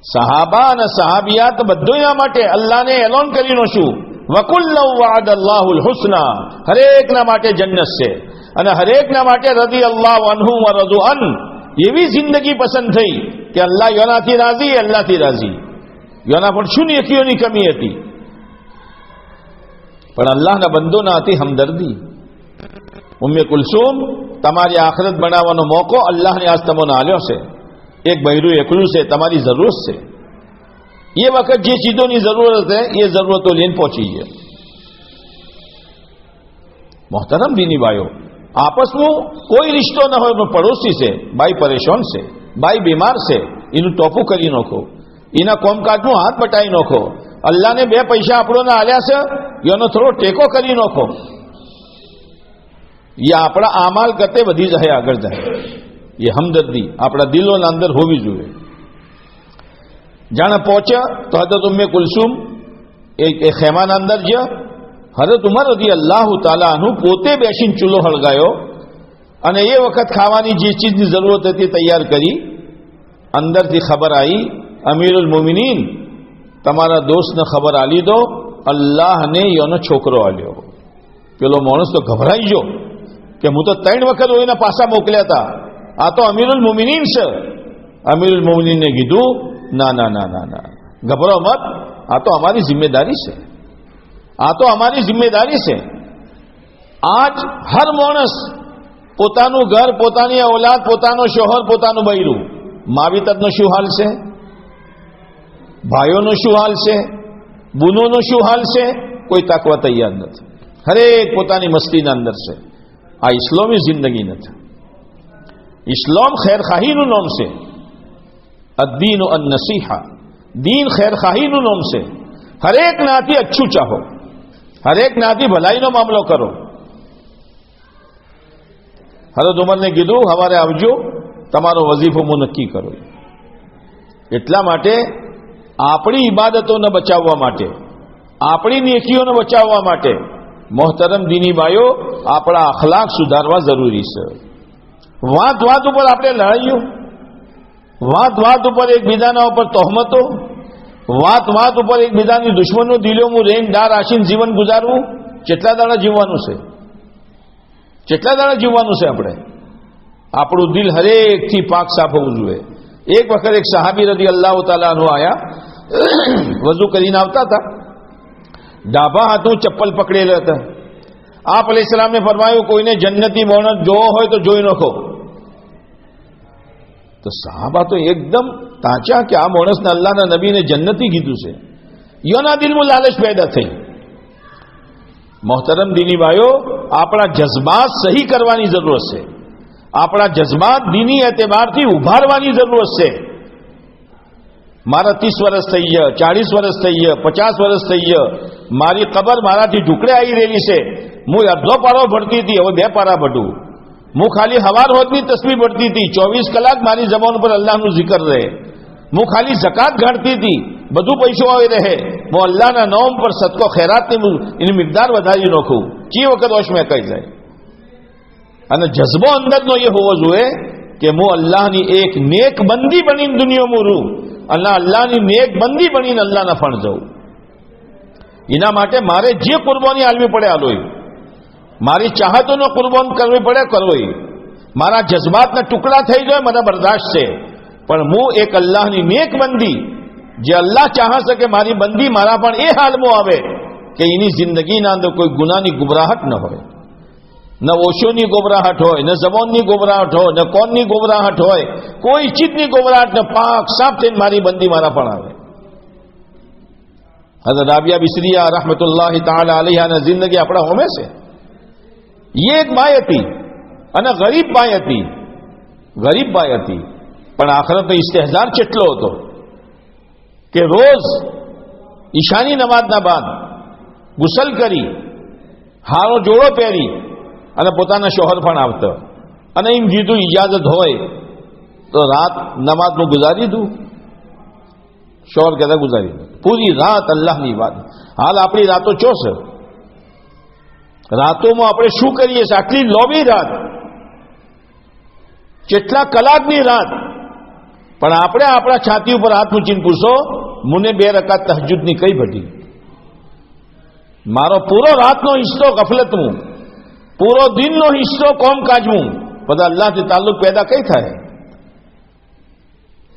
સહાબા અને સહાબિયાત બધું માટે અલ્લાહને એલોન કરીને શું, વકુલ્લુ વઅદલ્લાહુલ હુસ્ના, હરેકના માટે જન્નત છે અને હરેકના માટે રદિયલ્લાહુ અન્હુ વ રદુ અન. એવી જિંદગી પસંદ થઈ કે અલ્લાહ યોનાથી રાજી, અલ્લાહથી રાજી. યોના પણ શું નેકીઓની કમી હતી, પણ અલ્લાહના બંદોના હતી હમદર્દી. ઉમ્મે કુલસુમ, તમારી આખરત બનાવવાનો મોકો અલ્લાહને આજ તમોને આલ્યો છે. એક બૈરું એકલું છે, તમારી જરૂરત છે, એ વખત જે ચીજોની જરૂરત છે એ જરૂરતો લઈને પહોંચી ગયા. મોહતરમ દીની ભાઈઓ, આપસમાં કોઈ રિશ્તો ન હોય, પડોશી છે, ભાઈ પરેશાન છે, ભાઈ બીમાર છે, એનું ટોપું કરી નાખો, એના કોમકાજમાં હાથ બટાવી નાખો. અલ્લાહને 2 પૈસા આપણોને આલ્યા છે, એનો થોડો ટેકો કરી નાખો. એ આપણા આમાલ કરતે વધી જાય, આગળ જાય. એ હમદર્દી આપણા દિલોના અંદર હોવી જોઈએ. જાણે પહોંચ્યા તો હજરત ઉમ્મે કુલસુમ એ ખેમાના અંદર જ્યાં હજરત ઉમર રદિયલ્લાહુ તાલા અન્હુ પોતે બેસીને ચૂલો હળગાયો અને એ વખત ખાવાની જે ચીજની જરૂરત હતી તૈયાર કરી. અંદરથી ખબર આવી, અમીરુલ મોમિનીન, તમારા દોસ્તને ખબર આલી દો, અલ્લાહને એનો છોકરો આલ્યો. પેલો માણસ તો ગભરાઈ ગયો કે હું તો 3 વખત એના પાસા મોકલ્યા હતા, આ તો અમીરુલ મોમિનીન છે. અમીરુલ મોમિનીને કીધું, ના ના ના ના ના, ગભરો મત, આ તો અમારી જિમ્મેદારી છે, આ તો અમારી જિમ્મેદારી છે. આજ હર માણસ પોતાનું ઘર, પોતાની ઔલાદ, પોતાનો શોહર, પોતાનું બૈરું, માવિતરનો શું હાલ છે, ભાઈઓનો શું હાલ છે, બુનોનો શું હાલ છે, કોઈ તાકવા તૈયાર નથી. હરેક પોતાની મસ્તીના અંદર છે. આ ઇસ્લામી જિંદગી નથી. ઇસ્લામ ખેરખાહીનું નામ છે. અદ્દીન અન-નસીહા, દીન ખેરખાહીનું નામ છે. હરેક નાથી અચ્છું ચાહો, હરેક નાથી ભલાઈનો મામલો કરો. હજરત ઉમરને કીધું, સવારે આવજો, તમારો વઝીફો હું નક્કી કરો. એટલા માટે આપણી ઇબાદતોને બચાવવા માટે, આપણી નેકીઓને બચાવવા માટે મોહતરમ દીની ભાઈઓ, આપણા અખલાક સુધારવા જરૂરી છે. વાત વાત ઉપર આપણે લડાઈઓ, વાત વાત ઉપર એકબીજાના ઉપર તહોમતો, વાત વાત ઉપર એકબીજાની દુશ્મનો દિલોમાં રેન ડાર આશીને જીવન ગુજારવું, કેટલા દાડા જીવવાનું છે? કેટલા દાડા જીવવાનું છે? આપણે આપણું દિલ હરેકથી પાક સાફ હોવું જોઈએ. એક વખત એક સહાબી રદિયલ્લાહુ તાલા અન્હુ આયા, વઝુ કરીને આવતા હતા, ડાબા હાથું ચપ્પલ પકડેલા હતા. આપ અલૈહિસ્સલામને ફરમાયું, કોઈને જન્નતી માણસ જોવો હોય તો જોઈ નાખો. તો સહાબા તો એકદમ તાચા કે આ માણસને અલ્લાહના નબીને જન્નતી કીધું છે. યોના દિલમાં લાલચ પેદા થઈ. મોહતરમ દીની ભાઈઓ, આપણા જજ્બાત સહી કરવાની જરૂરત છે. આપણા જજ્બાત દીની એતબારથી ઉભારવાની જરૂરત છે. મારા 30 વર્ષ થઈ ગયા, 40 વર્ષ થઈ ગયા, 50 વર્ષ થઈ ગયા, મારી કબર મારાથી ઢુકડે આવી રહેલી છે. હું અડધો પારો ભરતી હતી, હવે 2 પારા ભરું. હું ખાલી હવાર હોદની તસ્બીહ ભરતી હતી, 24 કલાક મારી જબાન ઉપર અલ્લાહનું zikr રહે. હું ખાલી ઝકાત ગાળતી હતી, બધું પૈસો આવી રહે. હું અલ્લાહના નામ પર સદકો ખૈરાતની એની મિકદાર વધારી નાખું. જે વખત હોશ મેં કહી જાય. અને જજ્બો અંદરનો એ હોવો જોઈએ કે હું અલ્લાહની એક નેક બંદી બનીને દુનિયામાં રહું, અને અલ્લાહની નેક બંદી બનીને અલ્લાહના ફણ જાઉં. એના માટે મારે જે કુરબાની આલવી પડે આલોય, મારી ચાહતોનો કુરબાન કરવી પડે કરવી, મારા જજ્બાતના ટુકડા થઈ જાય મને બરદાસ્ત છે, પણ હું એક અલ્લાહની નેક બંદી, જે અલ્લાહ ચાહે છે કે મારી બંદી મારા પણ એ હાલમાં આવે કે એની જિંદગીના અંદર કોઈ ગુનાની ગુબરાહટ ન હોય, ન ઓશોની ગોબરાહટ હોય, ન જબાનની ગોબરાહટ હોય, ન કોનની ગોબરાહટ હોય, કોઈ ચીજની ગોબરાહટ ન, પાક સાફ થઈને મારી બંદી મારા પણ આવે. હઝરત રાબિયા બિસરીયા રહમતુલ્લાહી તઆલા અલૈહાની જિંદગી આપણા હોમે છે. એ એક બાઈ હતી અને ગરીબ બાઈ હતી, ગરીબ બાઈ હતી, પણ આખરતનો ઇસ્તેહજાર કેટલો હતો કે રોજ ઈશાની નમાઝના બાદ ગુસલ કરી, હારો જોડો પહેરી અને પોતાના શોહર પણ આવતા, અને એમ કીધું ઇજાજત હોય તો રાત નમાઝનું ગુજારી દઉં. શોહર કહેતા ગુજારી દઉં, પૂરી રાત અલ્લાહની વાત. હાલ આપણી રાતો ચો છે? રાતોમાં આપણે શું કરીએ છીએ? આટલી લોબી રાત, કેટલા કલાકની રાત, પણ આપણે આપણા છાતી ઉપર હાથ મૂકીને પૂછો, મને 2 રકાત તહજ્જુદની કઈ ઘટી? મારો પૂરો રાતનો હિસ્સો ગફલતનું, પૂરો દિનનો હિસ્સો કોમકાજનું, બધા અલ્લાહથી તાલ્લુક પેદા કઈ થાય?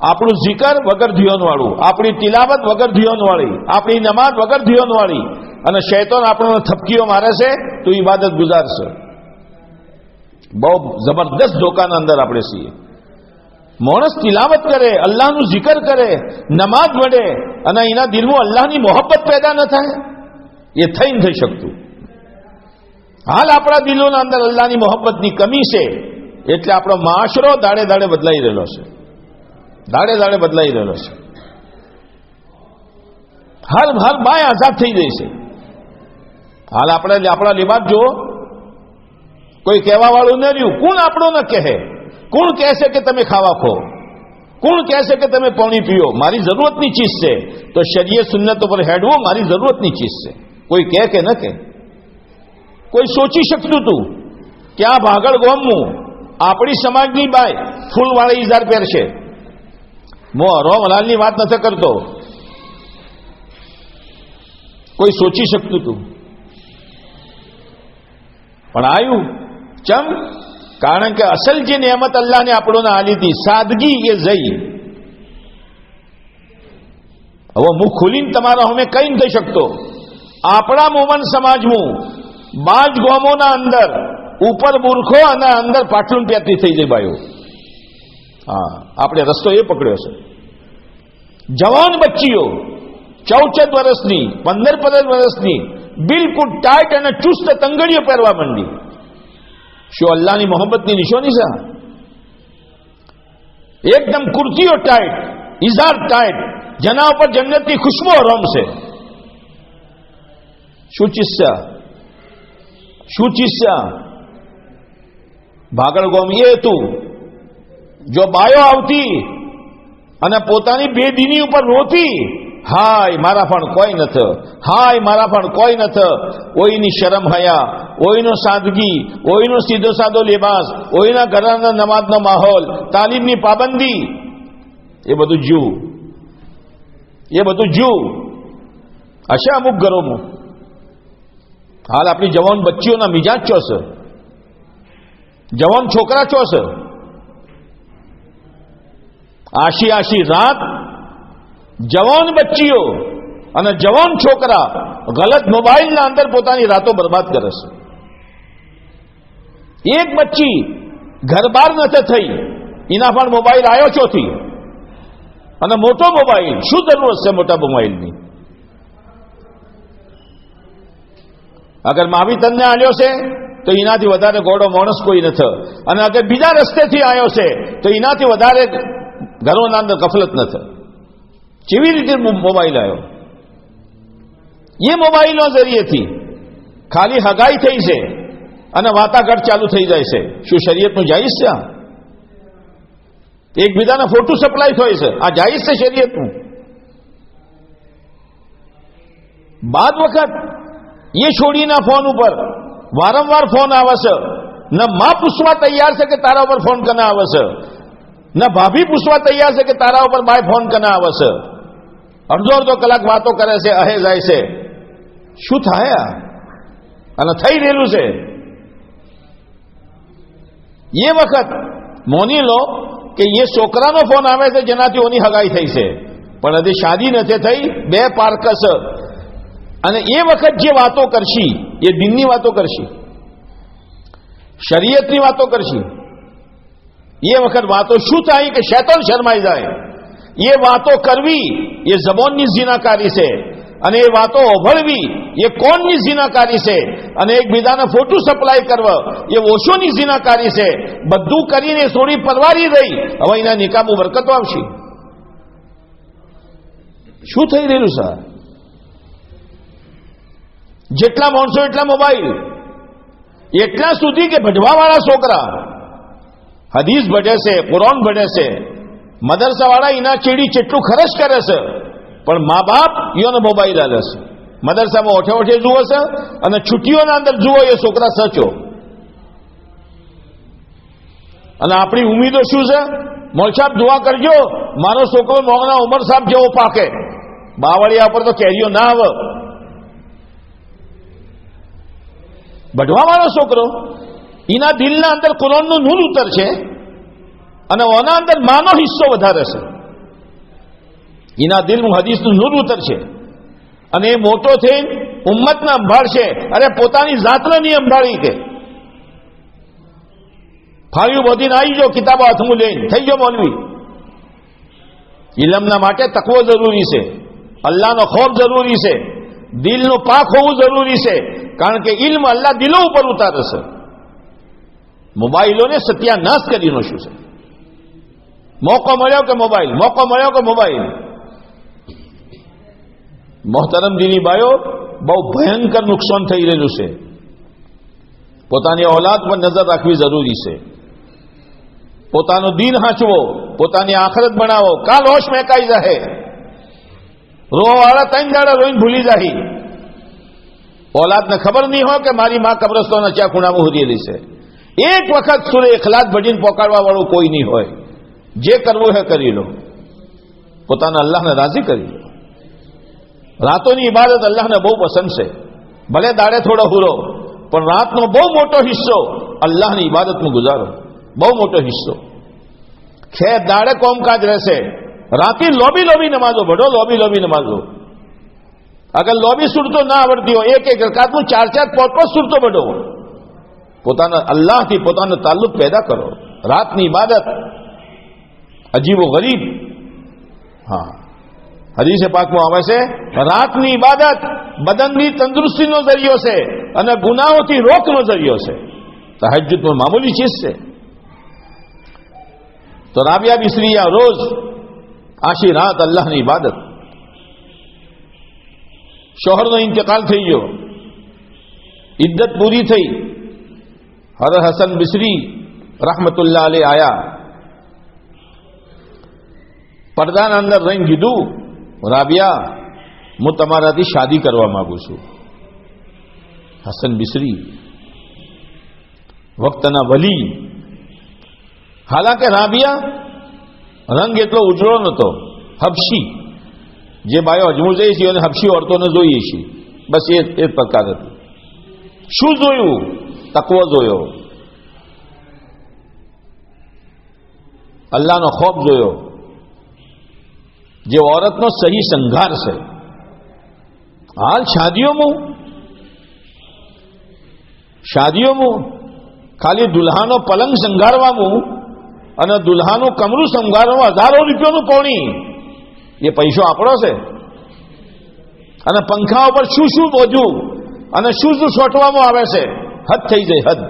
આપણું zikr વગર ધ્યાનવાળું, આપણી તિલાવત વગર ધ્યાનવાળી, આપણી નમાઝ વગર ધ્યાનવાળી, અને શૈતાન આપણને થપકીઓ મારે છે તો ઇબાદત ગુજારશે. બહુ જબરદસ્ત ધોકાના અંદર આપણે છીએ. માણસ તિલાવત કરે, અલ્લાહનું જિકર કરે, નમાઝ પડે અને એના દિલમાં અલ્લાહની મોહબ્બત પેદા ન થાય, એ થઈ ન થઈ શકતું. હાલ આપણા દિલોના અંદર અલ્લાહની મોહબ્બતની કમી છે, એટલે આપણો માશરો દાડે દાડે બદલાઈ રહેલો છે, દાડે દાડે બદલાઈ રહેલો છે. હર બાય આઝાદ થઈ જાય છે. હાલ આપણા લિબાસ જુઓ, કોઈ કહેવા વાળું ન રહ્યું. કોણ આપણો ન કહે? કોણ કહેશે કે તમે ખાવા ખો? કોણ કહેશે કે તમે પાણી પીઓ? મારી જરૂરતની ચીજ છે, તો શરીયત સુન્નત ઉપર હેડવું મારી જરૂરતની ચીજ છે. કોઈ કહે કે ન કહે? કોઈ સોચી શકતું હતું કે આ ભાગળ ગોમનું આપણી સમાજની બાય ફૂલવાળી ઇજાર પહેરશે? મો રોમલાલની વાત નથી કરતો. કોઈ સોચી શકતું હતું? પણ આવ્યું ચમ? કારણ કે અસલ જે નિયામત અલ્લાહને આપણને આલી હતી, સાદગી, એ જઈ. હવે મુખ ખુલીને તમારા અમે કઈ ન થઈ શકતો. આપણા મોમન સમાજમાં બાજ ગોમોના અંદર ઉપર બુરખો અને અંદર પાટલું પહેરતી થઈ જાય બાયો. હા, આપણે રસ્તો એ પકડ્યો છે. જવાન બચ્ચીઓ 14 વર્ષની, 15 વર્ષની, બિલકુલ ટાઈટ અને ચુસ્ત તંગડીઓ પહેરવા માંડી. શું અલ્લાહની મોહબ્બતની નિશાની છે? એકદમ કુર્તીઓ ટાઈટ, ઇઝાર ટાઈટ, જેના ઉપર જન્નતની ખુશ્બુ રમશે. શું ચીજ છે? શું ચીજ છે? ભાગળ ગોમ એ હતું. જો બાયો આવતી અને પોતાની બેદીની ઉપર રોતી, હાય મારા પણ કોઈ નથી, હાય મારા પણ કોઈ નથી. ઓઈની શરમ હયા, ઓઈનો સાદગી, ઓઈનો સીધો સાદો લિબાસ, ઓઈના ઘરના નમાઝનો માહોલ, તાલીમની પાબંદી, એ બધું જુ, એ બધું જુ હશે અમુક ઘરોમાં. હાલ આપણી જવાન બચ્ચીઓના મિજાજ ચો છે, જવાન છોકરા ચો છે. આશી આશી રાત જવાન બચ્ચીઓ અને જવાન છોકરા ગલત મોબાઈલના અંદર પોતાની રાતો બરબાદ કરે છે. એક બચ્ચી ઘર બહાર નથી થઈ, એના પણ મોબાઈલ આવ્યો ચોથી, અને મોટો મોબાઈલ. શું જરૂરત છે મોટા મોબાઈલની? અગર માવી તને આવ્યો છે તો એનાથી વધારે ગોળો માણસ કોઈ નથી, અને અગર બીજા રસ્તેથી આવ્યો છે તો એનાથી વધારે ઘરોના અંદર ગફલત નથી. કેવી રીતે મોબાઈલ આવ્યો? એ મોબાઈલના જરીએથી ખાલી હગાઈ થઈ છે અને વાતાઘાટ ચાલુ થઈ જાય છે. શું શરીયતનું જાયઝ છે? એકબીજાના ફોટો સપ્લાય થાય છે, આ જાયઝ છે શરીયતનું? બાદ વખત એ છોડીના ફોન ઉપર વારંવાર ફોન આવે છે. ન માં પૂછવા તૈયાર છે કે તારા ઉપર ફોન કના આવે છે, ન ભાભી પૂછવા તૈયાર છે કે તારા ઉપર બાય ફોન કના આવે છે. અડધો કલાક વાતો કરે છે, અહે જાય છે. શું થાય? અને થઈ રહેલું છે. એ વખત મોની લો કે એ છોકરાનો ફોન આવે છે જેનાથી ઓની હગાઈ થઈ છે, પણ હજી શાદી નથી થઈ, બે પારકસ. અને એ વખત જે વાતો કરશી એ દિનની વાતો કરશી, શરીયતની વાતો કરશી. એ વખત વાતો શું થાય કે શૈતાન શરમાઈ જાય. એ વાતો કરવી એ જબાનની ઝીનાકારી છે, અને એ વાતો ઓભળવી એ કોણની ઝીનાકારી છે, અને એકબીજાના ફોટો સપ્લાય કરવા એ ઓશોની ઝીનાકારી છે. બધું કરીને થોડી પરવારી રહી, હવે એના નિકાબમાં બરકતો આવશે. શું થઈ રહેલું છે? જેટલા માણસો એટલા મોબાઈલ, એટલા સુધી કે ભજવાવાળા છોકરા હદીસ ભણે છે, કુરાન ભણે છે, મદરસાવાળા એના ચેડી જેટલું ખર્ચ કરે છે, પણ મા બાપ એનો મોબાઈલ આલે છે. મદરસામાં ઓઠે ઓઠે જુઓ છે અને છુટ્ટીઓના અંદર જુઓ એ છોકરા સચો. અને આપણી ઉમીદો શું છે? મોલસાબ દુઆ કરજો મારો છોકરો મોગના ઉમર સાહેબ જેવો પાકે. બાવળિયા ઉપર તો કેરીઓ ના આવે. બઢવાવાળો છોકરો એના દિલના અંદર કુરાનનું નૂર ઉતરશે, અને ઓના અંદર માનો હિસ્સો વધારે છે. એના દિલમાં હદીસનું નૂર ઉતરશે, અને એ મોટો થઈને ઉમ્મતને સંભાળશે. અરે પોતાની જાતને નહીં સંભાળી કે ફાળ્યું બોધીને આવી જાઓ કિતાબો હાથમાં લઈને, થઈ ગયો મૌલવી. ઇલમના માટે તકવો જરૂરી છે, અલ્લાહનો ખૌફ જરૂરી છે, દિલનું પાક હોવું જરૂરી છે, કારણ કે ઇલ્મ અલ્લાહ દિલો ઉપર ઉતારે છે. મોબાઈલોને સત્યાનાશ કરી નાખ્યું છે. મોકો મળ્યો કે મોબાઈલ, મોકો મળ્યો કે મોબાઈલ. મોહતરમ દીની બાયો, બહુ ભયંકર નુકસાન થઈ રહેલું છે. પોતાની ઔલાદ પર નજર રાખવી જરૂરી છે. પોતાનું દીન હાંચવો, પોતાની આખરત બનાવો. કાલ હોશ મહેકાઈ જાહે. રોવાવાળા 3 દાડા રોઈને ભૂલી જાય. ઔલાદને ખબર નહીં હોય કે મારી માં કબ્રસ્તાનના ચા ખૂણામાં હુરીયેલી છે. એક વખત સૂરે ઇખલાસ ભજીને પોકાડવા વાળું કોઈ નહીં હોય. જે કરવું હે કરી લો, પોતાના અલ્લાહને રાજી કરી લો. રાતોની ઇબાદત અલ્લાહને બહુ પસંદ છે. ભલે દાડે થોડો હુરો, પણ રાતનો બહુ મોટો હિસ્સો અલ્લાહની ઇબાદતમાં ગુજારો. બહુ મોટો હિસ્સો. ખેર દાડે કોમકાજ રહેશે, રાતે લોબી નમાજો ભડો, લોબી નમાજો. અગર લોબી સુરતો ના આવડતી હોય, એક રકાતનું 4-4, 5-5 સુરતો ભડો. પોતાના અલ્લાહથી પોતાનો તાલ્લુક પેદા કરો. રાતની ઇબાદત અજીબો ગરીબ. હા, હદીસે પાકમાં આવે છે, રાતની ઇબાદત બદનની તંદુરસ્તીનો જરિયો છે અને ગુનાહોથી રોકનો જરિયો છે. તહજ્જુદમાં મામૂલી ચીજ છે. તો રાબિયા બિસરીયા રોજ આશી રાત અલ્લાહની ઇબાદત. શોહરનો ઇંતકાલ થઈ ગયો, ઇદ્દત પૂરી થઈ. હર હસન બિસરી rahmatullah અલૈહ આયા. પડદાના અંદર રહીને કીધું, રાબિયા, હું તમારાથી શાદી કરવા માંગુ છું. હસન બિસરી વક્તના વલી. હાલાકે રાબિયા રંગ એટલો ઉજળો નતો. હબશી, જે બાયો અજમુર જઈએ છીએ અને હબશી ઓરતોને જોઈએ છીએ, બસ એ પ્રકાર હતી. શું જોયું? તકવો જોયો, અલ્લાહનો ખૌફ જોયો, જે औरतનો સહી શંગાર છે. હાલ શાદીઓમાં ખાલી દુલ્હાનો પલંગ શંગારવામાં અને દુલ્હાનું કમરું શંગારવામાં 1000 રૂપિયાનું પોણી. એ પૈસો આપણો છે. અને પંખા ઉપર શું શું બોજવું અને શું શું છોટવામાં આવે છે, હદ થઈ જાય, હદ.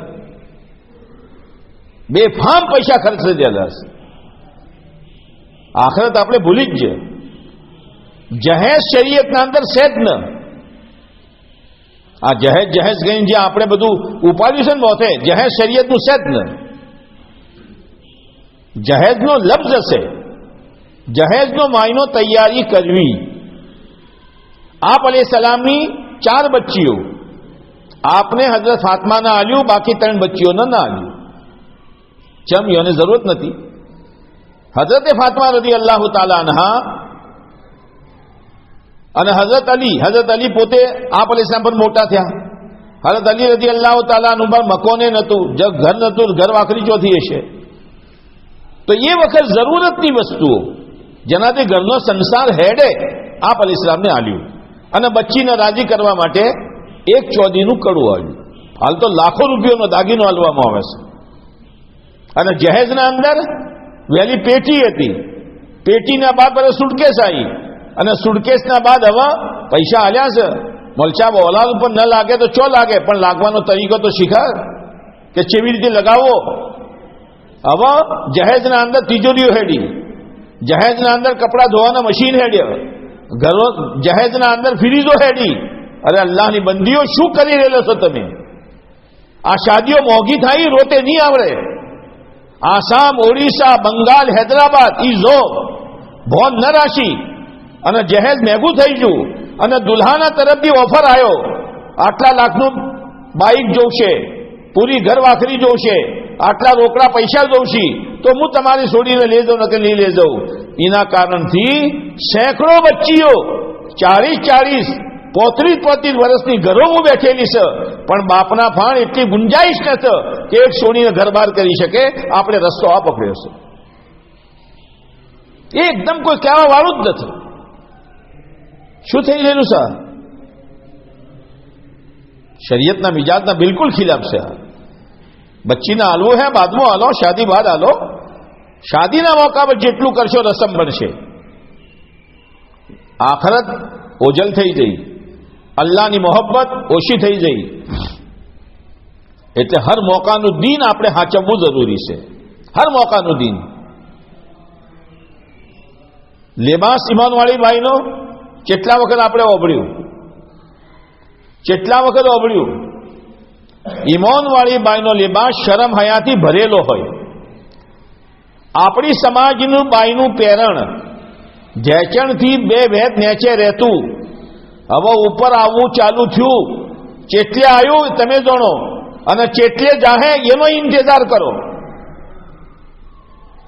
બેફામ પૈસા ખર્ચ થઈ ગયા છે. આખરત આપણે ભૂલી જ છે. જહેજ શરીયતના અંદર સેજ ન. આ જહેજ ગઈને જે આપણે બધું ઉપાડ્યું છે ને મોથે, જહેજ શરીયતનું સેજ ન. જહેજનો લફ્ઝ હશે. જહેજનો માયનો તૈયારી કરવી. આપ અલૈહિસ્સલામની 4 બચ્ચીઓ, આપને હજરત ફાતિમાના આલ્યું, બાકી 3 બચ્ચીઓને ના આલ્યું. ચમ એને જરૂરત નથી. હજરત ફાતિમા રદિયલ્લાહુ તાલા અન્હા અને હજરત અલી પોતે આપ અલૈહિસ્સલામ પર મોટા થયા. હજરત અલી રદિયલ્લાહુ તાલા અન્હુ પર મકોને નતું, ઘર નતું, ઘર વાખરી ચોથી હશે. તો એ વખત જરૂરતની વસ્તુઓ જેનાથી ઘરનો સંસાર હેડે, આપ અલૈહિસ્સલામને આલ્યું. અને બચ્ચીને રાજી કરવા માટે 1 ચોદીનું કડું આવ્યું. હાલ તો લાખો રૂપિયાનો દાગીનો આલવામાં આવે છે. અને જહેજના અંદર વેલી પેટી હતી. પેટીના બાદ પછી સુટકેસ આવી, અને સુટકેસના બાદ હવે પૈસા આલ્યા છે. મોલચાબ ઓલાદ ઉપર ન લાગે તો ચો લાગે, પણ લાગવાનો તરીકો તો શીખાય કે કેવી રીતે લગાવવો. હવે જહેજના અંદર તિજોરીઓ હેડી, જહેજના અંદર કપડાં ધોવાના મશીન હેડ્યા, ઘરો જહેજના અંદર ફ્રીજો હેડી. અરે અલ્લાહની બંદીઓ, શું કરી રહેલો છો તમે? આ શાદીઓ મોંઘી થાય, રોતે નહીં આવડે. આસામ, ઓડિશા, બંગાળ, હૈદરાબાદ ઈ જો ભોન ન રાશી અને જહેજ મેઘું થઈ ગયું. અને દુલ્હાના તરફથી ઓફર આવ્યો, આટલા લાખનું બાઇક જોશે, પૂરી ઘર વાખરી જોશે, આટલા રોકડા પૈસા જોશી, તો હું તમારી છોડીને લઈ જાઉં કે નહીં લઈ જાઉં. એના કારણથી સેંકડો બચ્ચીઓ 40-40, 35-35 વર્ષની ઘરોમાં બેઠેલી છે, પણ બાપના ફાણ એટલી ગુંજાઈશ નથી કે એક છોડીને ઘર બહાર કરી શકે. આપણે રસ્તો આ પકડ્યો છે. એ એકદમ કોઈ કહેવા વાળું જ નથી. શું થઈ રહેલું છે? શરીયતના મિજાજના બિલકુલ ખિલાફ છે. બચ્ચીને હાલવું હે બાદમાં હાલો, શાદી બાદ હાલો. શાદીના મોકા પર જેટલું કરશો રસમ બનશે. આખરત ઓજલ થઈ જઈ, અલ્લાહની મોહબ્બત ઓછી થઈ જઈ. એટલે હર મોકાનું દીન આપણે સાચવવું જરૂરી છે. હર મોકાનું દીન. લેબાસ ઈમાનવાળી બાઈનો કેટલા વખત આપણે ઓબળ્યું, કેટલા વખત ઓબળ્યું. ઈમાનવાળી બાઈનો લેબાસ શરમ હયાથી ભરેલો હોય. આપણી સમાજનું બાઈનું પેરણ ઝેચણથી બે ભેદ નેચે રહેતું, હવે ઉપર આવવું ચાલુ થયું. ચેટલે આવ્યું તમે જાણો, અને ચેટલે જાહે એનો ઇંતજાર કરો.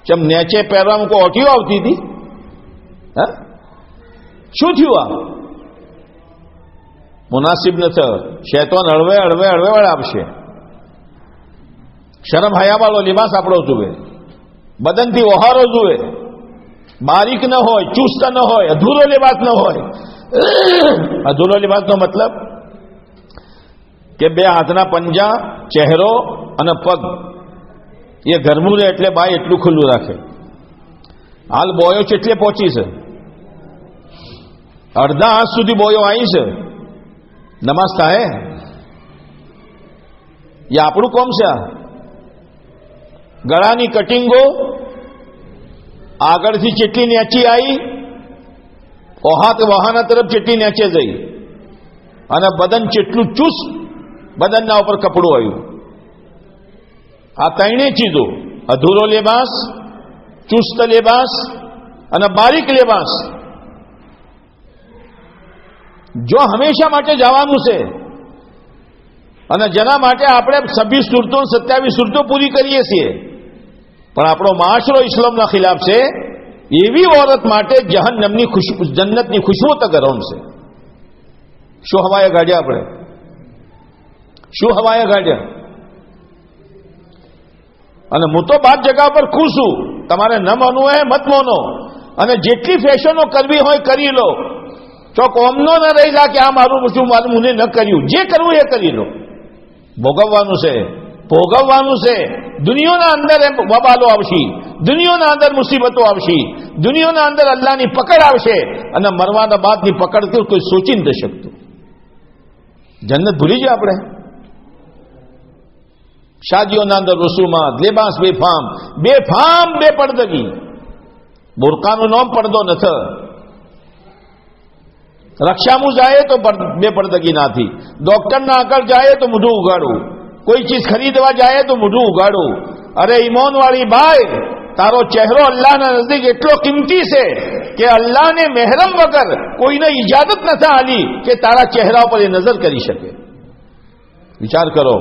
જેમ નેચે પહેરવામાં કોઈ ઓઠીઓ આવતી હતી. શું થયું? આ મુનાસિબ નથી. શૈતાન હળવે હળવે હળવે હળવે આપશે. શરમ હયાવાળો લિબાસ આપણો જુએ, બદનથી ઓહારો જુએ, બારીક ન હોય, ચુસ્ત ન હોય, અધૂરો લિબાસ ન હોય. અધૂરો લિબાસનો મતલબ કે બે હાથના પંજા, ચહેરો અને પગ એ ગરમું રહે એટલે બાય એટલું ખુલ્લું રાખે. હાલ બોયો ચેટલે પહોંચી છે, અડધા હાથ સુધી બોયો આવી છે. નમાઝ થાય એ આપણું કોમ છે. આ ગળાની કટિંગો આગળથી ચેટલી નેચી આવી, ઓહાત વહાના તરફ ચેટલી નેચે જઈ, અને બદન ચેટલું ચુસ્ત, બદનના ઉપર કપડું આવ્યું. આ ત્રણેય ચીજો, અધૂરો લેબાસ, ચુસ્ત લેબાસ અને બારીક લેબાસ, જો હંમેશા માટે જવાનું છે અને જેના માટે આપણે 26 સુરતો 27 સુરતો પૂરી કરીએ છીએ, પણ આપણો માશરો ઇસ્લામના ખિલાફ છે. એવી औरत માટે જહન્નમની ખુશ્બુ, જન્નતની ખુશ્બુ તક ગરમ છે. શું હવાએ ગાડ્યા આપણે? શું હવાએ ગાડ્યા? અને હું તો બાદ જગા પર ખુશ છું. તમારે ન માનવું હોય મત માનો, અને જેટલી ફેશનો કરવી હોય કરી લો. તો કોમનો ન રહી જા કે આ મારું શું, મારું મને ન કર્યું. જે કરવું એ કરી લો. ભોગવવાનું છે, ભોગવવાનું છે. દુનિયાના અંદર એમ વબાલો આવશે, દુનિયાના અંદર મુસીબતો આવશે, દુનિયાના અંદર અલ્લાહની પકડ આવશે, અને મરવાના બાદની પકડ કોઈ સોચી નથી શકતું. જન્નત ભૂલી જાય આપણે. શાદીઓના અંદર રસૂમાત, લેબાસ બેફામ, બેફામ બે પડદગી. બુરકાનું નામ પડદો નથી. રક્ષામાં જાય તો બે પડદગી નાથી, ડોક્ટરના આગળ જાય તો મોઢું ઉગાડવું, કોઈ ચીજ ખરીદવા જાય તો મોઢું ઉગાડવું. અરે ઈમાનવાળી બાઈ, તારો ચહેરો અલ્લાહના નજદીક એટલો કિંમતી છે કે અલ્લાહને મહેરમ વગર કોઈને ઇજાજત નથી આલી કે તારા ચહેરા ઉપર એ નજર કરી શકે. વિચાર કરો.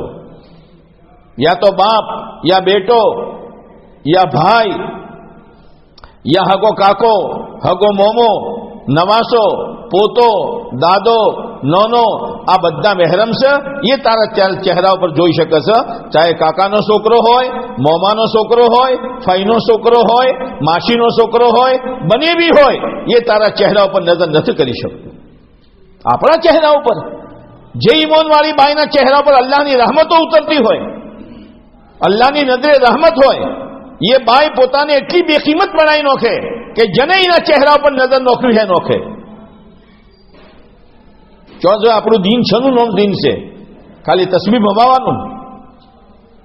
યા તો બાપ, યા બેટો, યા ભાઈ, યા હગો કાકો, હગો મોમો, નવાસો, પોતો, દાદો, નોનો, આ બધા મહેરમ છે. એ તારા ચહેરા ઉપર જોઈ શકે છે. ચાહે કાકાનો છોકરો હોય, મોમાનો છોકરો હોય, ફઈનો છોકરો હોય, માસીનો છોકરો હોય, બને બી હોય, એ તારા ચહેરા ઉપર નજર નથી કરી શકતો. આપણા ચહેરા ઉપર, જે ઈમાનવાળી બાઈના ચહેરા ઉપર અલ્લાહની રહેમતો ઉતરતી હોય, અલ્લાહની નજરે રહેમત હોય, એ બાઈ પોતાને એટલી બેકિંમત બનાવી નોખે કે જેને એના ચહેરા ઉપર નજર નોખવી હે નોખે. જો આપણું દીન છનું નામ દીન છે. ખાલી તસ્બીહ ભમાવાનું,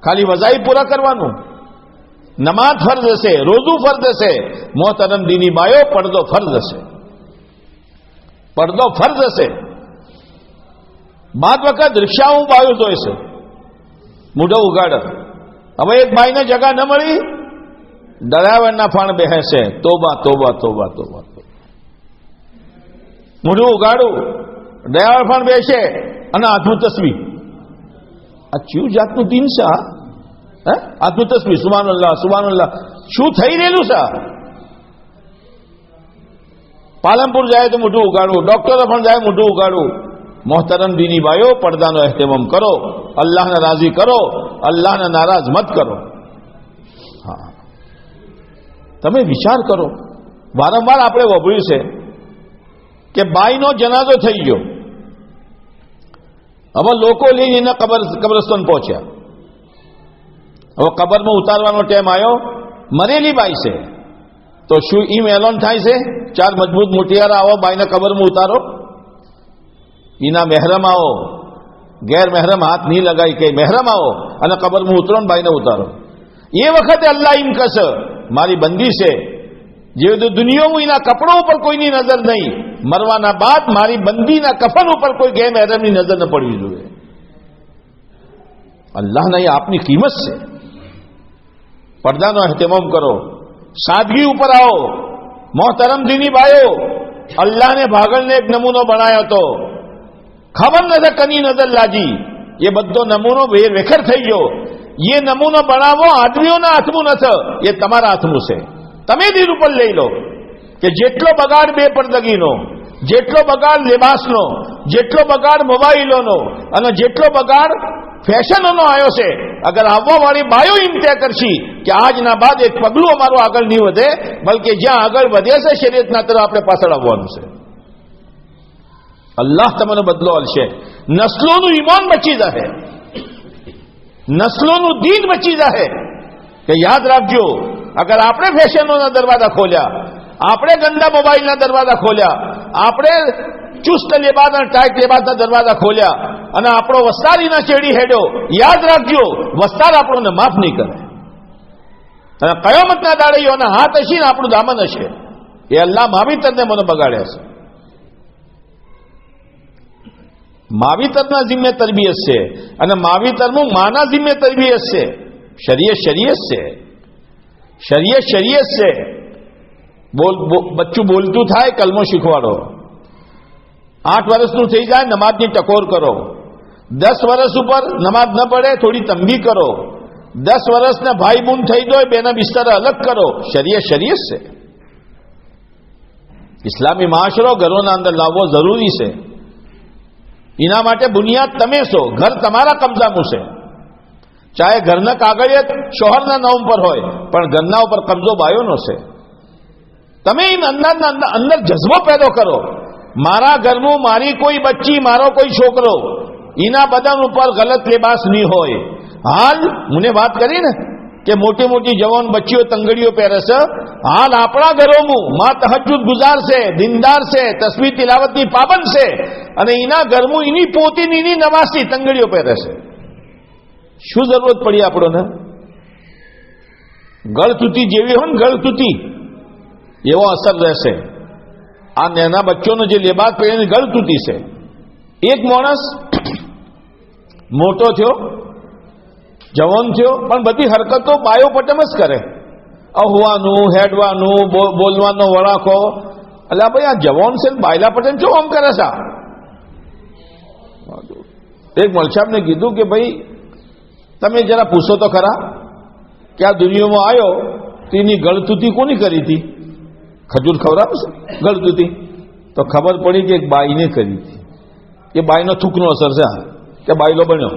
ખાલી વઝાઈ પૂરા કરવાનું. નમાઝ ફરજ હશે, રોઝુ ફરજ હશે. મોહતરમ દીની બાયો, પડદો ફરજ હશે. પડદો ફરજ હશે. બાદ વખત રિક્ષાઓ બાયો જોઈ છે, મૂઢો ઉગાડ. હવે એક ભાઈને જગા ન મળી, ડરાવરના ફાણ બેહે છે. તોબા તોબા તોબા તોબા. મૂઢું ઉગાડું, ડરાવર ફાણ બેસે અને હાથનું તસ્બીહ. આ ક્યુ જાતનું દીન છે? હાથનું તસ્બીહ, સુબહાનલ્લાહ સુબહાનલ્લાહ. શું થઈ રહેલું છે? પાલનપુર જાય તો મૂઢું ઉગાડવું, ડોક્ટરો પણ જાય મૂઢું ઉગાડવું. મોહતરમ દીની બાયો, પડદાનો એહતમામ કરો, અલ્લાહને રાજી કરો, અલ્લાહને નારાજ મત કરો. હા, તમે વિચાર કરો. વારંવાર આપણે વાપર્યું છે કે બાઈનો જનાઝો થઈ ગયો, હવે લોકો લઈને એના કબ્રસ્તાન પહોંચ્યા. હવે કબરમાં ઉતારવાનો ટાઈમ આવ્યો, મરેલી બાઈ છે, તો શું ઈ મેલોન થાય છે? ચાર મજબૂત મોટિયારા આવો, બાઈને કબરમાં ઉતારો. ઈના મહેરમ આવો, ગેર મહેરમ હાથ નહીં લગાઈ કે મહેરમ આવો અને કબરમાં ઉતરો ને બાઈને ઉતારો. એ વખતે અલ્લાહ એમ કહેશે મારી બંદી છે, જે દુનિયામાં એના કપડો ઉપર કોઈની નજર નહીં, મરવાના બાદ મારી બંદીના કફન ઉપર કોઈ ગેર મહેરમની નજર ન પડવી જોઈએ. અલ્લાહના એ આપની કિંમત છે. પડદાનો અહેતમામ કરો, સાદગી ઉપર આવો. મોહતરમ દીની ભાઈઓ, અલ્લાહને ભાગળને એક નમૂનો બનાવ્યો હતો, ખબર નથી કની નજર લાજી, એ બધો નમૂનો વેખર થઈ ગયો. એ નમૂનો બનાવો આદમીઓના હાથમાં નથી, એ તમારા હાથમાં છે. તમે દિલ ઉપર લઈ લો કે જેટલો બગાડ બેપરદગીનો, જેટલો બગાડ લિબાસનો, જેટલો બગાડ મોબાઈલોનો અને જેટલો બગાડ ફેશનોનો આવ્યો છે, અગર આવવાવાળી બાયો એમ તય કરશી કે આજના બાદ એક પગલું અમારું આગળ નહીં વધે, બલકે જ્યાં આગળ વધે છે શરીયતના તરફ આપણે પાછળ આવવાનું છે. અલ્લાહ તમને બદલો આલશે. નસ્લોનું ઈમાન બચી જશે, નસ્લોનું દીન બચી જશે. કે યાદ રાખજો, અગર આપણે ફેશનોના દરવાજા ખોલ્યા, આપણે ગંદા મોબાઈલના દરવાજા ખોલ્યા, આપણે ચુસ્ત લેબાસ અને ટાઈટ લેબાસના દરવાજા ખોલ્યા અને આપણો વસ્તારીના ચેડી હેડ્યો, યાદ રાખજો વસ્તાર આપણને માફ નહીં કરે. અને કયામતના દાડે એના હાથ હશે ને આપણું દામન હશે. એ અલ્લાહ માવિતરને મને બગાડ્યા છે. માવિતરના જિમ્મે તરબિયત છે અને માવિતરનું માના જિમ્મે તરબિયત છે. શરીયત શરીયત છે, શરીયત શરીયત છે. બચ્ચું બોલતું થાય કલમો શીખવાડો. 8 વર્ષનું થઈ જાય નમાજની ટકોર કરો. 10 વર્ષ ઉપર નમાજ ન પડે થોડી તંબી કરો. 10 વર્ષના ભાઈ બૂન થઈ જાય બેના બિસ્તરા અલગ કરો. શરીયત શરીયત છે. ઇસ્લામી માશરો ઘરોના અંદર લાવવો જરૂરી છે. એના માટે બુનિયાદ તમે છો, ઘર તમારા કબજામાં છે. ચાહે ઘરના કાગળિયત શોહરના નામ પર હોય, પણ ઘરના ઉપર કબજો બાયોનો છે. તમે અંદર જજ્બો પેદો કરો. મારા ઘરનું મારી કોઈ બચ્ચી, મારો કોઈ છોકરો, એના બદન ઉપર ગલત લિબાસ નહીં હોય. હાલ મને વાત કરી ને કે મોટી મોટી જવાન બચ્ચીઓ તંગડીઓ પહેરે છે. હાલ આપણા ઘરોમાં માં તહજ્જુદ ગુજાર છે, દીનદાર છે, તસ્બીહ તિલાવતની પાબંદ છે, અને એના ઘરમાં એની પોતીની એની નમાઝની તંગડીઓ પહેરે છે. શું જરૂરત પડી આપણને? ગળતૂતી જેવી હોય ને ગળતૂતી, એવો અસર રહેશે. આ નાના બચ્ચોનો જે લેબાસ પહેરીને ગળતૂતી છે. એક માણસ મોટો થયો, જવાન થયો, પણ બધી હરકતો બાયો પટમ જ કરે. અહવાનું, હેડવાનું, બોલવાનો વળાંકો. એટલે ભાઈ આ જવાન છે બાયલા પટેલ શું આમ કરે છે? એક મલસાબને કીધું કે ભાઈ તમે જરા પૂછો તો ખરા કે આ દુનિયામાં આવ્યો તો એની ગળતૂતી કોની કરી હતી? ખજૂર ખવડાવે છે ગળતૂતી? તો ખબર પડી કે એક બાઈને કરી હતી. એ બાઈનો થૂકનો અસર છે કે બાયલો બન્યો.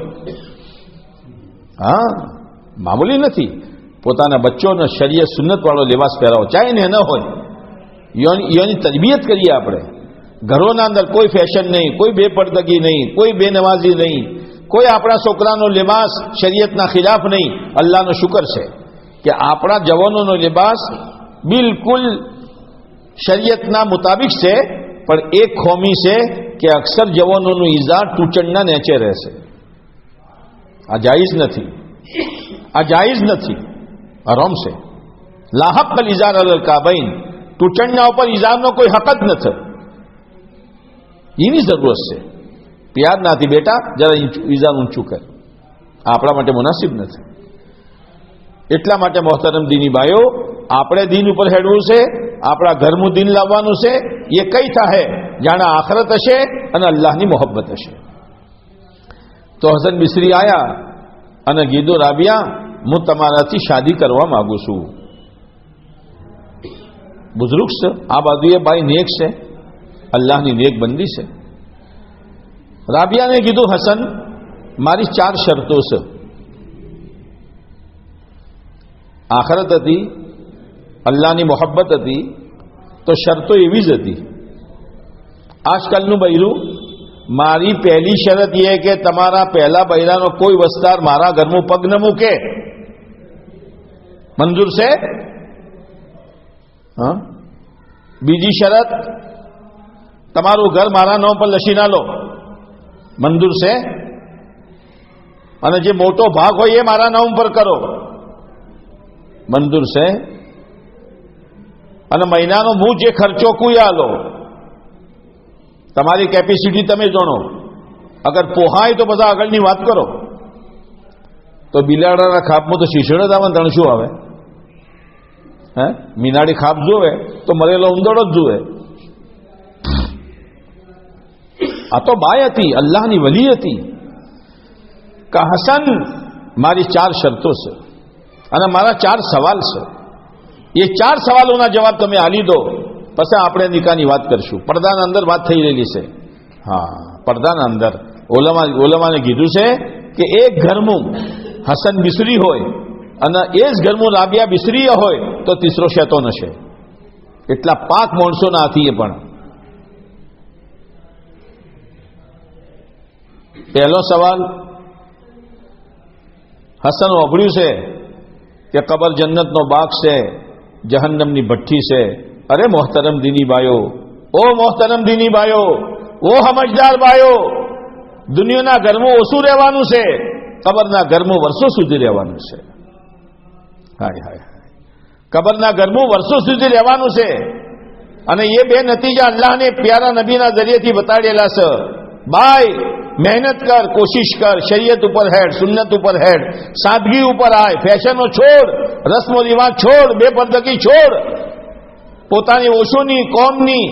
હા, મામૂલી નથી. પોતાના બચ્ચોને શરીયત સુન્નત વાળો લેવાસ પહેરાવો, ચાહે ને ન હોય. યોની તરબિયત કરીએ આપણે. ઘરોના અંદર કોઈ ફેશન નહીં, કોઈ બેપરદગી નહીં, કોઈ બેનમાઝી નહીં, કોઈ આપણા છોકરાનો લેબાસ શરીયતના ખિલાફ નહીં. અલ્લાહનો શુકર છે કે આપણા જવાનોનો લેબાસ બિલકુલ શરીયતના મુતાબિક છે. પણ એક ખોમી છે કે અક્ષર જવાનોનું ઇઝાર ટૂંચણના નેચે રહેશે. આ જાયઝ નથી, આ જાયઝ નથી, હરામ છે. લાહક અલ ઇઝાર અલ કાબૈન, ટૂંચણના ઉપર ઇઝારનો કોઈ હક જ નથી. એની જરૂરત છે. પ્યાર નાથી બેટા જરા ઇઝાર ઊંચું કર, આપણા માટે મુનાસિબ નથી. એટલા માટે મોહતરમ દીની ભાઈઓ, આપણે દીન ઉપર હેડવું છે, આપણા ઘરનું દીન લાવવાનું છે. એ કઈ થાય જાણે આખરત હશે અને અલ્લાહની મોહબ્બત હશે. તો હસન મિસ્રી આયા અને કીધું રાબિયા હું તમારાથી શાદી કરવા માંગુ છું. બુઝુર્ગ છે, આ બાજુએ બાઈ નેક છે, અલ્લાહની નેક બંદી છે. રાબિયાને કીધું હસન મારી 4 શરતો છે. આખરત હતી, અલ્લાહની મોહબ્બત હતી, તો શરતો એવી જ હતી. આજકાલનું બૈરું, મારી પહેલી શરત એ કે તમારા પહેલા બૈરાનો કોઈ વસ્તાર મારા ઘરમાં પગ ન મૂકે. મંજૂર છે? હા. બીજી શરત, તમારું ઘર મારા નામ પર લખી ના લો. મંજૂર છે? અને જે મોટો ભાગ હોય એ મારા નામ પર કરો. મંજૂર છે? અને મહિનાનો હું જે ખર્ચો કુયા લો, તમારી કેપેસિટી તમે જાણો. અગર પોહાય તો બધા આગળની વાત કરો. તો બિલાડાના ખાપમાં તો શીશડ જ આવે ને, શું આવે? હે, મીનાડી ખાપ જોવે તો મરેલો ઉંદરડો જ જુએ. આ તો બાઈ હતી, અલ્લાહની વલી હતી. કે હસન, મારી 4 શરતો છે અને મારા 4 સવાલ છે. એ 4 સવાલોના જવાબ તમે આલી દો, પછી આપણે નિકાહની વાત કરશું. પડદાના અંદર વાત થઈ રહેલી છે. હા, પડદાના અંદર ઓલમાને કીધું છે કે એક ઘરનું હસન બિસરી હોય અને એ જ ઘરનું રાબિયા બિસરી હોય તો તીસરો શેતોન હશે. એટલા પાક માણસોના હાથી એ પણ. પહેલો સવાલ, હસન વાપર્યું છે કે કબર જન્નતનો બાગ છે, જહન્નમની ભઠ્ઠી છે. અરે મોહતરમ દીની બાયો, ઓ મોહતરમ દીની બાયો, ઓ સમજદાર બાયો, દુનિયાના ઘરમાં ઓછું રહેવાનું છે, કબરના ઘરમાં વર્ષો સુધી રહેવાનું છે. હાય હાય, કબરના ઘરમાં વર્ષો સુધી રહેવાનું છે. અને એ બે નતીજા અલ્લાહને પ્યારા નબીના જરિયેથી બતાડેલા છે. બાય, મહેનત કર, કોશિશ કર, શરીયત ઉપર હેડ, સુન્નત ઉપર હેડ, સાદગી ઉપર આય, ફેશનો છોડ, રસ્મો રિવાજ છોડ, બેપરદગી છોડ, પોતાની ઓશોની, કોમની,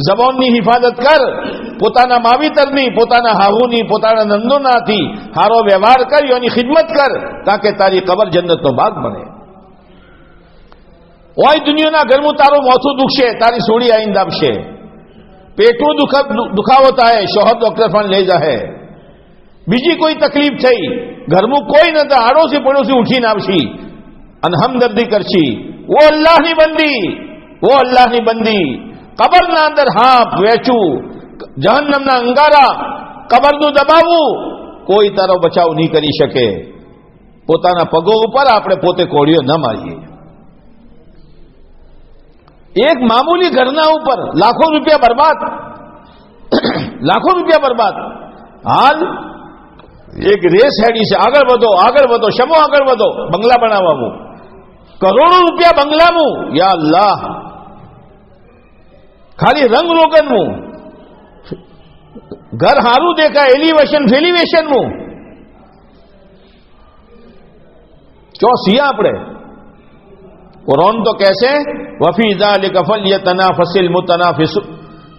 જબાનની હિફાજત કર, પોતાના માવિતરની, પોતાના હાહુની, પોતાના નંદોનાથી હારો વ્યવહાર કર, એની ખિદમત કર, તાકે તારી કબર જન્નતનો બાગ બને. ઓય દુનિયાના ઘરમાં તારું માથું દુખશે, તારી સોડી આઈને દાબશે, પેટનું દુખાવો થાય, શોહર ડોક્ટર પણ લઈ જાય, બીજી કોઈ તકલીફ થઈ, ઘરમાં કોઈ નથી, આડોશી પડોશી ઉઠીને આવશી અને હમદર્દી કરશી. ઓ અલ્લાહની બંદી, ઓ અલ્લાહની બંદી, કબરના અંદર હાપ વેચવું, જહન્નમના અંગારા, કબરનું દબાવવું, કોઈ તારો બચાવ નહીં કરી શકે. પોતાના પગો ઉપર આપણે પોતે કોળીઓ ન મારીએ. એક મામૂલી ઘરના ઉપર લાખો રૂપિયા બરબાદ, લાખો રૂપિયા બરબાદ. હાલ એક રેસ હેડી છે, આગળ વધો, આગળ વધો, શમો આગળ વધો, બંગલા બનાવવાનું, કરોડો રૂપિયા બંગલાનું. યા અલ્લાહ, ખાલી રંગ રોગનનું, ઘર સારું દેખાય, એલિવેશન ફેલિવેશનનું. ચોસીયા આપણે. कुरान तो कैसे वफी ज़ालिका फल्यतनाफसिल मुतनाफिसून,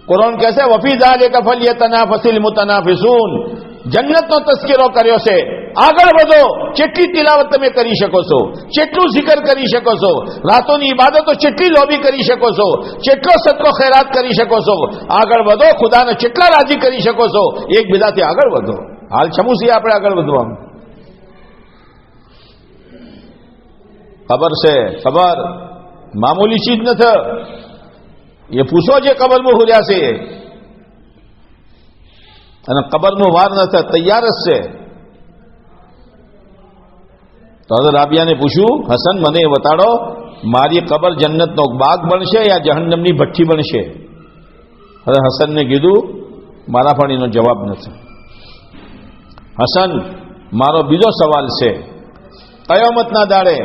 कुरान कैसे वफी ज़ालिका फल्यतनाफसिल मुतनाफिसून. जन्नतનો તસ્કરો કર્યો છે. આગળ વધો, કેટલી તિલાવત તમે કરી શકો છો, કેટલું zikr કરી શકો છો, રાતોની ઇબાદતો કેટલી લોબી કરી શકો છો, કેટલો સદકો ખૈરાત કરી શકો છો. આગળ વધો, ખુદાને કેટલા રાજી કરી શકો છો, એકબીજાથી આગળ વધો. હાલ છમુસી આપણે આગળ વધવાનું. ખબર છે, ખબર મામૂલી ચીજ નથી. એ પૂછો જે કબરમાં હુર્યા છે, અને કબરનો વાર નથી, તૈયાર જ છે. તો હઝરત રાબિયાને પૂછ્યું, હસન મને બતાડો, મારી કબર જન્નતનો બાગ બનશે યા જહન્નમની ભઠ્ઠી બનશે? હઝરત હસનને કીધું, મારા પણ એનો જવાબ નથી. હસન, મારો બીજો સવાલ છે, કયામતના દાડે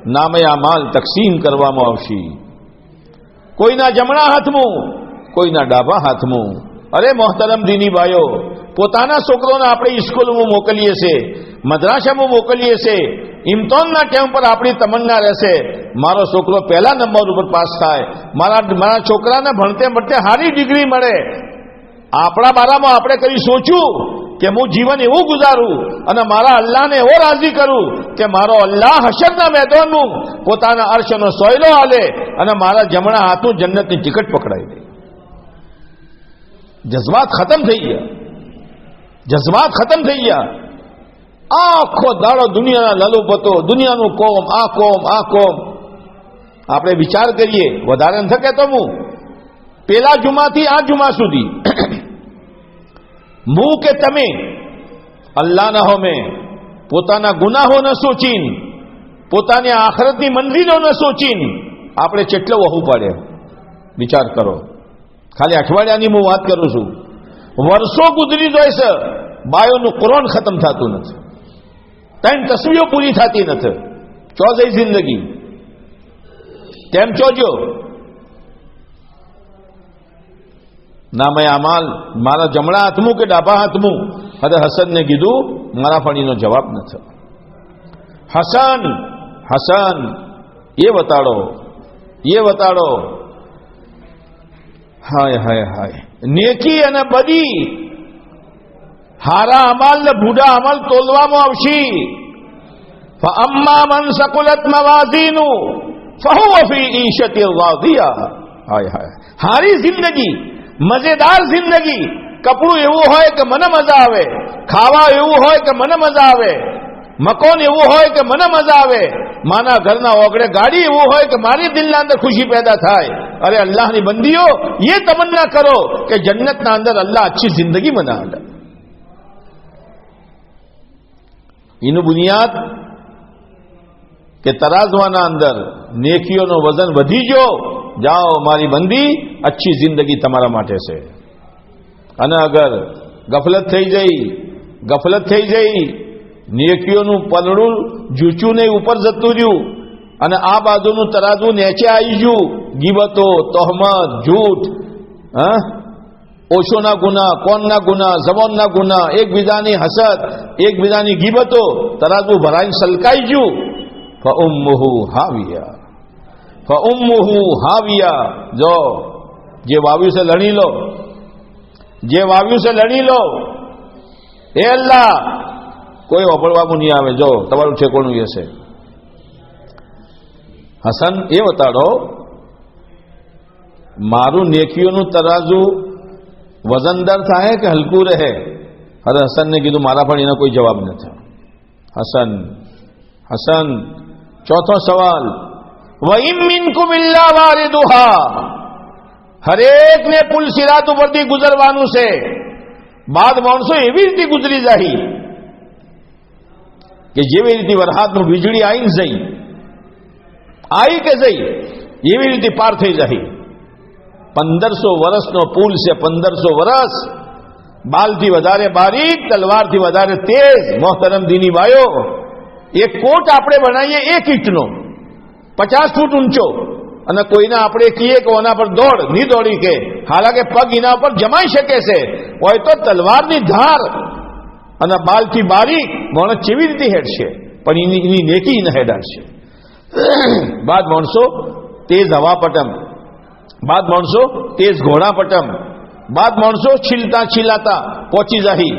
નામે અમાલ તકસીમ કરવામાં આવશે. કોઈના જમણા હાથમાં, કોઈના ડાબા હાથમાં. અરે મોહતરમ દીની ભાઈઓ, પોતાના છોકરોને આપણે સ્કૂલમાં મોકલીએ છીએ, મદ્રાસામાં મોકલીએ છીએ, ઇમ્તિહાનના ટાઈમ પર આપણી તમન્ના રહેશે, મારો છોકરો પહેલા નંબર ઉપર પાસ થાય, મારા છોકરાને ભણતે ભણતે સારી ડિગ્રી મળે. આપણા બારામાં આપણે કઈ સોચ્યું કે હું જીવન એવું ગુજારું અને મારા અલ્લાહને એવો રાજી કરું કે મારો અલ્લાહ હશરના મેદાનનું પોતાના અર્શનો સોયલો હાલે અને મારા જમણા હાથનું જન્નતની ટિકિટ પકડાઈ દે. જજ્બાત ખતમ થઈ ગયા, જજ્બાત ખતમ થઈ ગયા. આખો દાડો દુનિયાના લલુપતો, દુનિયાનું કોમ, આ કોમ, આ કોમ. આપણે વિચાર કરીએ, વધારે ન થકે તો હું પેલા જુમાથી આ જુમા સુધી હું કે તમે અલ્લાહના હોમે પોતાના ગુનાહોને સોચીને પોતાની આખરતની મંજિલોને સોચીને આપણે કેટલો વહુ પડે વિચાર કરો. ખાલી અઠવાડિયાની હું વાત કરું છું. વર્ષો ગુજરી જાય છે, બાયોનું કુરાન ખતમ થતું નથી, 3 તસવીરો પૂરી થતી નથી. ચો જઈ જિંદગી તેમ ચોજો નામે અમાલ મારા જમણા હાથમું કે ડાબા હાથમું. હવે હસનને કીધું મારા ફણીનો જવાબ નથી. હસન હસન એ બતાડો, એ બતાડો. હાય હાય હાય, નેકી અને બદી હારા અમાલ ને બુઢા અમાલ તોલવામાં આવશે. ફઅમ્મા મન સકુલત મવાઝીનુ ફહુવ ફી ઈશતિર રાદિયા. હાય હાય, હારી જિંદગી, મજેદાર જિંદગી. કપડું એવું હોય કે મને મજા આવે, ખાવા એવું હોય કે મને મજા આવે, મકાન એવું હોય કે મને મજા આવે, માના ઘરના ઓગળે ગાડી એવું હોય કે મારી દિલના અંદર ખુશી પેદા થાય. અરે અલ્લાહની બંદીઓ, ये तमन्ना करो कि जन्नतના અંદર અલ્લાહ अच्छी जिंदगी बना दे. એનું બુનિયાદ કે તરાજવાના અંદર નેકીઓનો વજન વધી ગયો. જાઓ મારી બંદી, अच्छी जिंदगी તમારા માટે છે. અને અગર ગફલત થઈ જઈ, નેકીઓનું પલડું જૂચું ને ઉપર જતું રહ્યું અને આ બાજુનું તરાજુ નીચે આવી ગયું. ગીબતો, તોહમત, જૂઠ, ઓશોના ગુના, કોનના ગુના, જબાનના ગુના, એકબીજાની હસદ, એકબીજાની ગીબતો, તરાજુ ભરાઈને સલકાઈ ગયું. ફઉમ્મુહુ હાવિયા, ફઉમ્મુહુ હાવિયા. જો જે વાવ્યું છે લણી લો, જે વાવ્યું છે લણી લો. હે અલ્લાહ, કોઈ વપડવાનું નહીં આવે. જો તમારું ઠેકોણું એ છે. હસન એ બતાડો મારું નેકીઓનું તરાજુ વજનદાર થાય કે હલકું રહે. હવે હસનને કીધું મારા પણ એનો કોઈ જવાબ નથી. હસન ચોથો સવાલ, વઇમ મિનકુમ ઇલ્લા વારિદુહા. હરેકને પુલ સિરાત ઉપરથી ગુજરવાનું છે. બાદ માણસો એવી રીતે ગુજરી જાય કે જેવી રીતે વરસાદનું વીજળી આવીને જઈ એવી રીતે પાર થઈ જાય. 1500 વર્ષનો પુલ છે. 1500 વર્ષ. બાલથી વધારે બારીક, તલવારથી વધારે તેજ. મોહતરમ દીની ભાઈઓ, એક કોટ આપણે બનાવીએ 1 ઈંટનો, 50 ફૂટ ઊંચો, અને કોઈને આપણે કહીએ કે ઓના પર દોડ, નહીં દોડી કે, હાલાકે પગ એના પર જમાઈ શકે છે. હોય તો તલવારની ધાર અને બાલથી બારીક માણસ કેવી રીતે હેડશે? પણ એની નેકી એને હેડાડશે. બાદ માણસો તેજ હવા પટમ, બાદ માણસો તેજ ઘોડા પટમ, બાદ માણસો છીલાતા પહોંચી જાહી.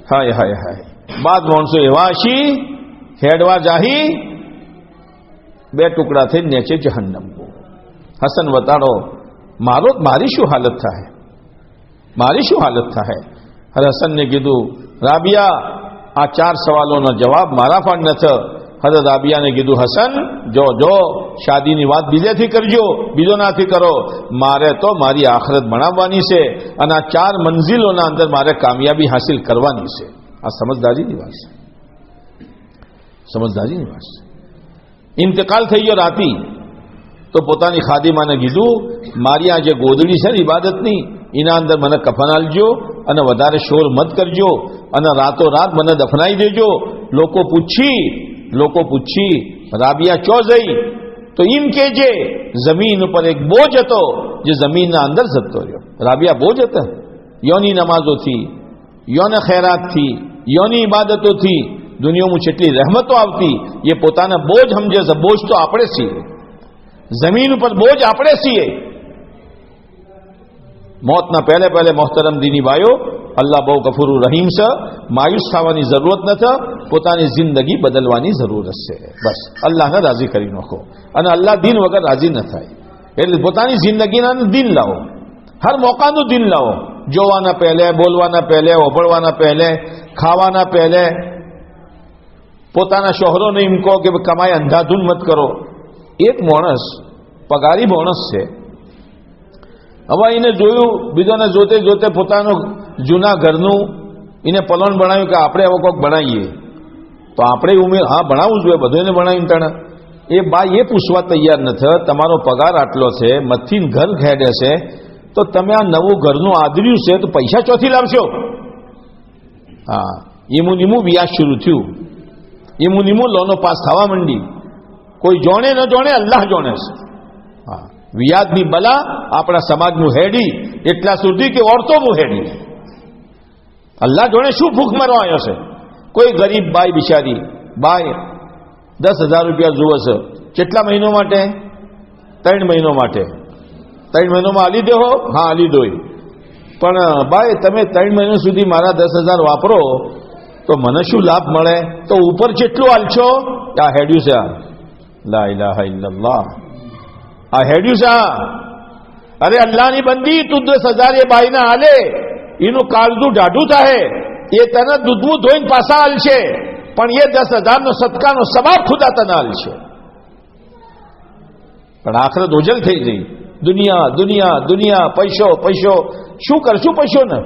હાય હાય હાય, બાદ માણસો એવા હશી હેડવા જાહી 2 ટુકડા થઈ નીચે જહન્નમ. હસન બતાડો મારી શું હાલત થાય, મારી શું હાલત થાય. હવે હસનને કીધું રાબિયા, આ 4 સવાલોનો જવાબ મારા પણ નથી. હવે રાબિયાને કીધું હસન જો શાદીની વાત બીજેથી કરજો, બીજો નાથી કરો. મારે તો મારી આખરત બનાવવાની છે અને આ 4 મંજિલોના અંદર મારે કામયાબી હાસિલ કરવાની છે. આ સમજદારીની વાત છે, સમજદારીની વાત છે. ઇન્તકાલ થઈ ગયો રાતી તો પોતાની ખાદીમાને કીધું મારી આ જે ગોદડી છે ને ઇબાદતની, એના અંદર મને કફન આલજો અને વધારે શોર મત કરજો અને રાતોરાત મને દફનાઈ દેજો. લોકો પૂછી રાબિયા ચો જઈ તો એમ કહેજે જમીન ઉપર એક બોજ હતો જે જમીનના અંદર જતો રહ્યો. રાબિયા બોજ હતા. યોની નમાઝોથી, યોને ખૈરાતથી, યોની ઇબાદતોથી દુનિયામાં જેટલી રહેમતો આવતી એ પોતાના બોજ સમજે છે. બોજ તો આપણે છીએ, જમીન ઉપર બોજ આપણે છીએ. મોતના પહેલે મોહતરમ દીની ભાઈઓ, અલ્લાહ બહુ ગફૂરુ રહીમ છે. માયુસ થવાની જરૂરત નથી, પોતાની જિંદગી બદલવાની જરૂરત છે. બસ અલ્લાહને રાજી કરી નાખો અને અલ્લાહ દિન વગર રાજી ન થાય. એટલે પોતાની જિંદગીના દિન લાવો, હર મોકાનું દિન લાવો. જોવાના પહેલે, બોલવાના પહેલે, ઓભળવાના પહેલે, ખાવાના પહેલે. પોતાના શોહરોને એમ કહો કે કમાઈ અંધાધૂન મત કરો. એક માણસ પગારી માણસ છે. હવે એને જોયું, બીજોને જોતે પોતાનું જૂના ઘરનું એને પલણ બનાવ્યું કે આપણે હવે કોઈક બનાવીએ. તો આપણે ઉમેર હા ભણાવવું જોઈએ, બધું ભણાવીને તણે એ બાઈ એ પૂછવા તૈયાર નથી તમારો પગાર આટલો છે, મથીને ઘર ખેડે છે, તો તમે આ નવું ઘરનું આદર્યું છે તો પૈસા ચોથી લાવશો? હા, ઈમું નીમું વ્યાજ શરૂ થયું, ઈમું નીમું લોનો પાસ થવા માંડી. કોઈ જોણે ન જોણે, અલ્લાહ જોણે છે. હા, વ્યાજની બલા આપણા સમાજનું હેડી એટલા સુધી કે ઓરતોનું હેડી. અલ્લાહ જોણે શું ભૂખ મરવા આવ્યો છે? કોઈ ગરીબ બાઈ બિચારી બાઈ 10,000 રૂપિયા જુએ છે, કેટલા મહિનો માટે? 3 મહિનો માટે. 3 મહિનોમાં આલી દેહો? હા, આલી દોય. પણ ભાઈ તમે 3 મહિના સુધી મારા 10,000 વાપરો તો મને શું લાભ મળે? તો ઉપર જેટલું આલશો આ હેડ્યું છે. લા ઇલાહા ઇલ્લલ્લાહ, આ હેડ્યું છે. અરે અલ્લાહની બંદી, તું 10,000 એ બાઈના હાલે, એનું કાળજું ઢાઢું થાય, એ તને દૂધવું ધોઈને પાછા હાલશે, પણ એ 10,000નો સદકાનો સવાબ ખુદા તને હાલશે. પણ આખરે ઓજલ થઈ ગઈ. દુનિયા દુનિયા દુનિયા, પૈસો પૈસો, શું કરશું પૈસો ને?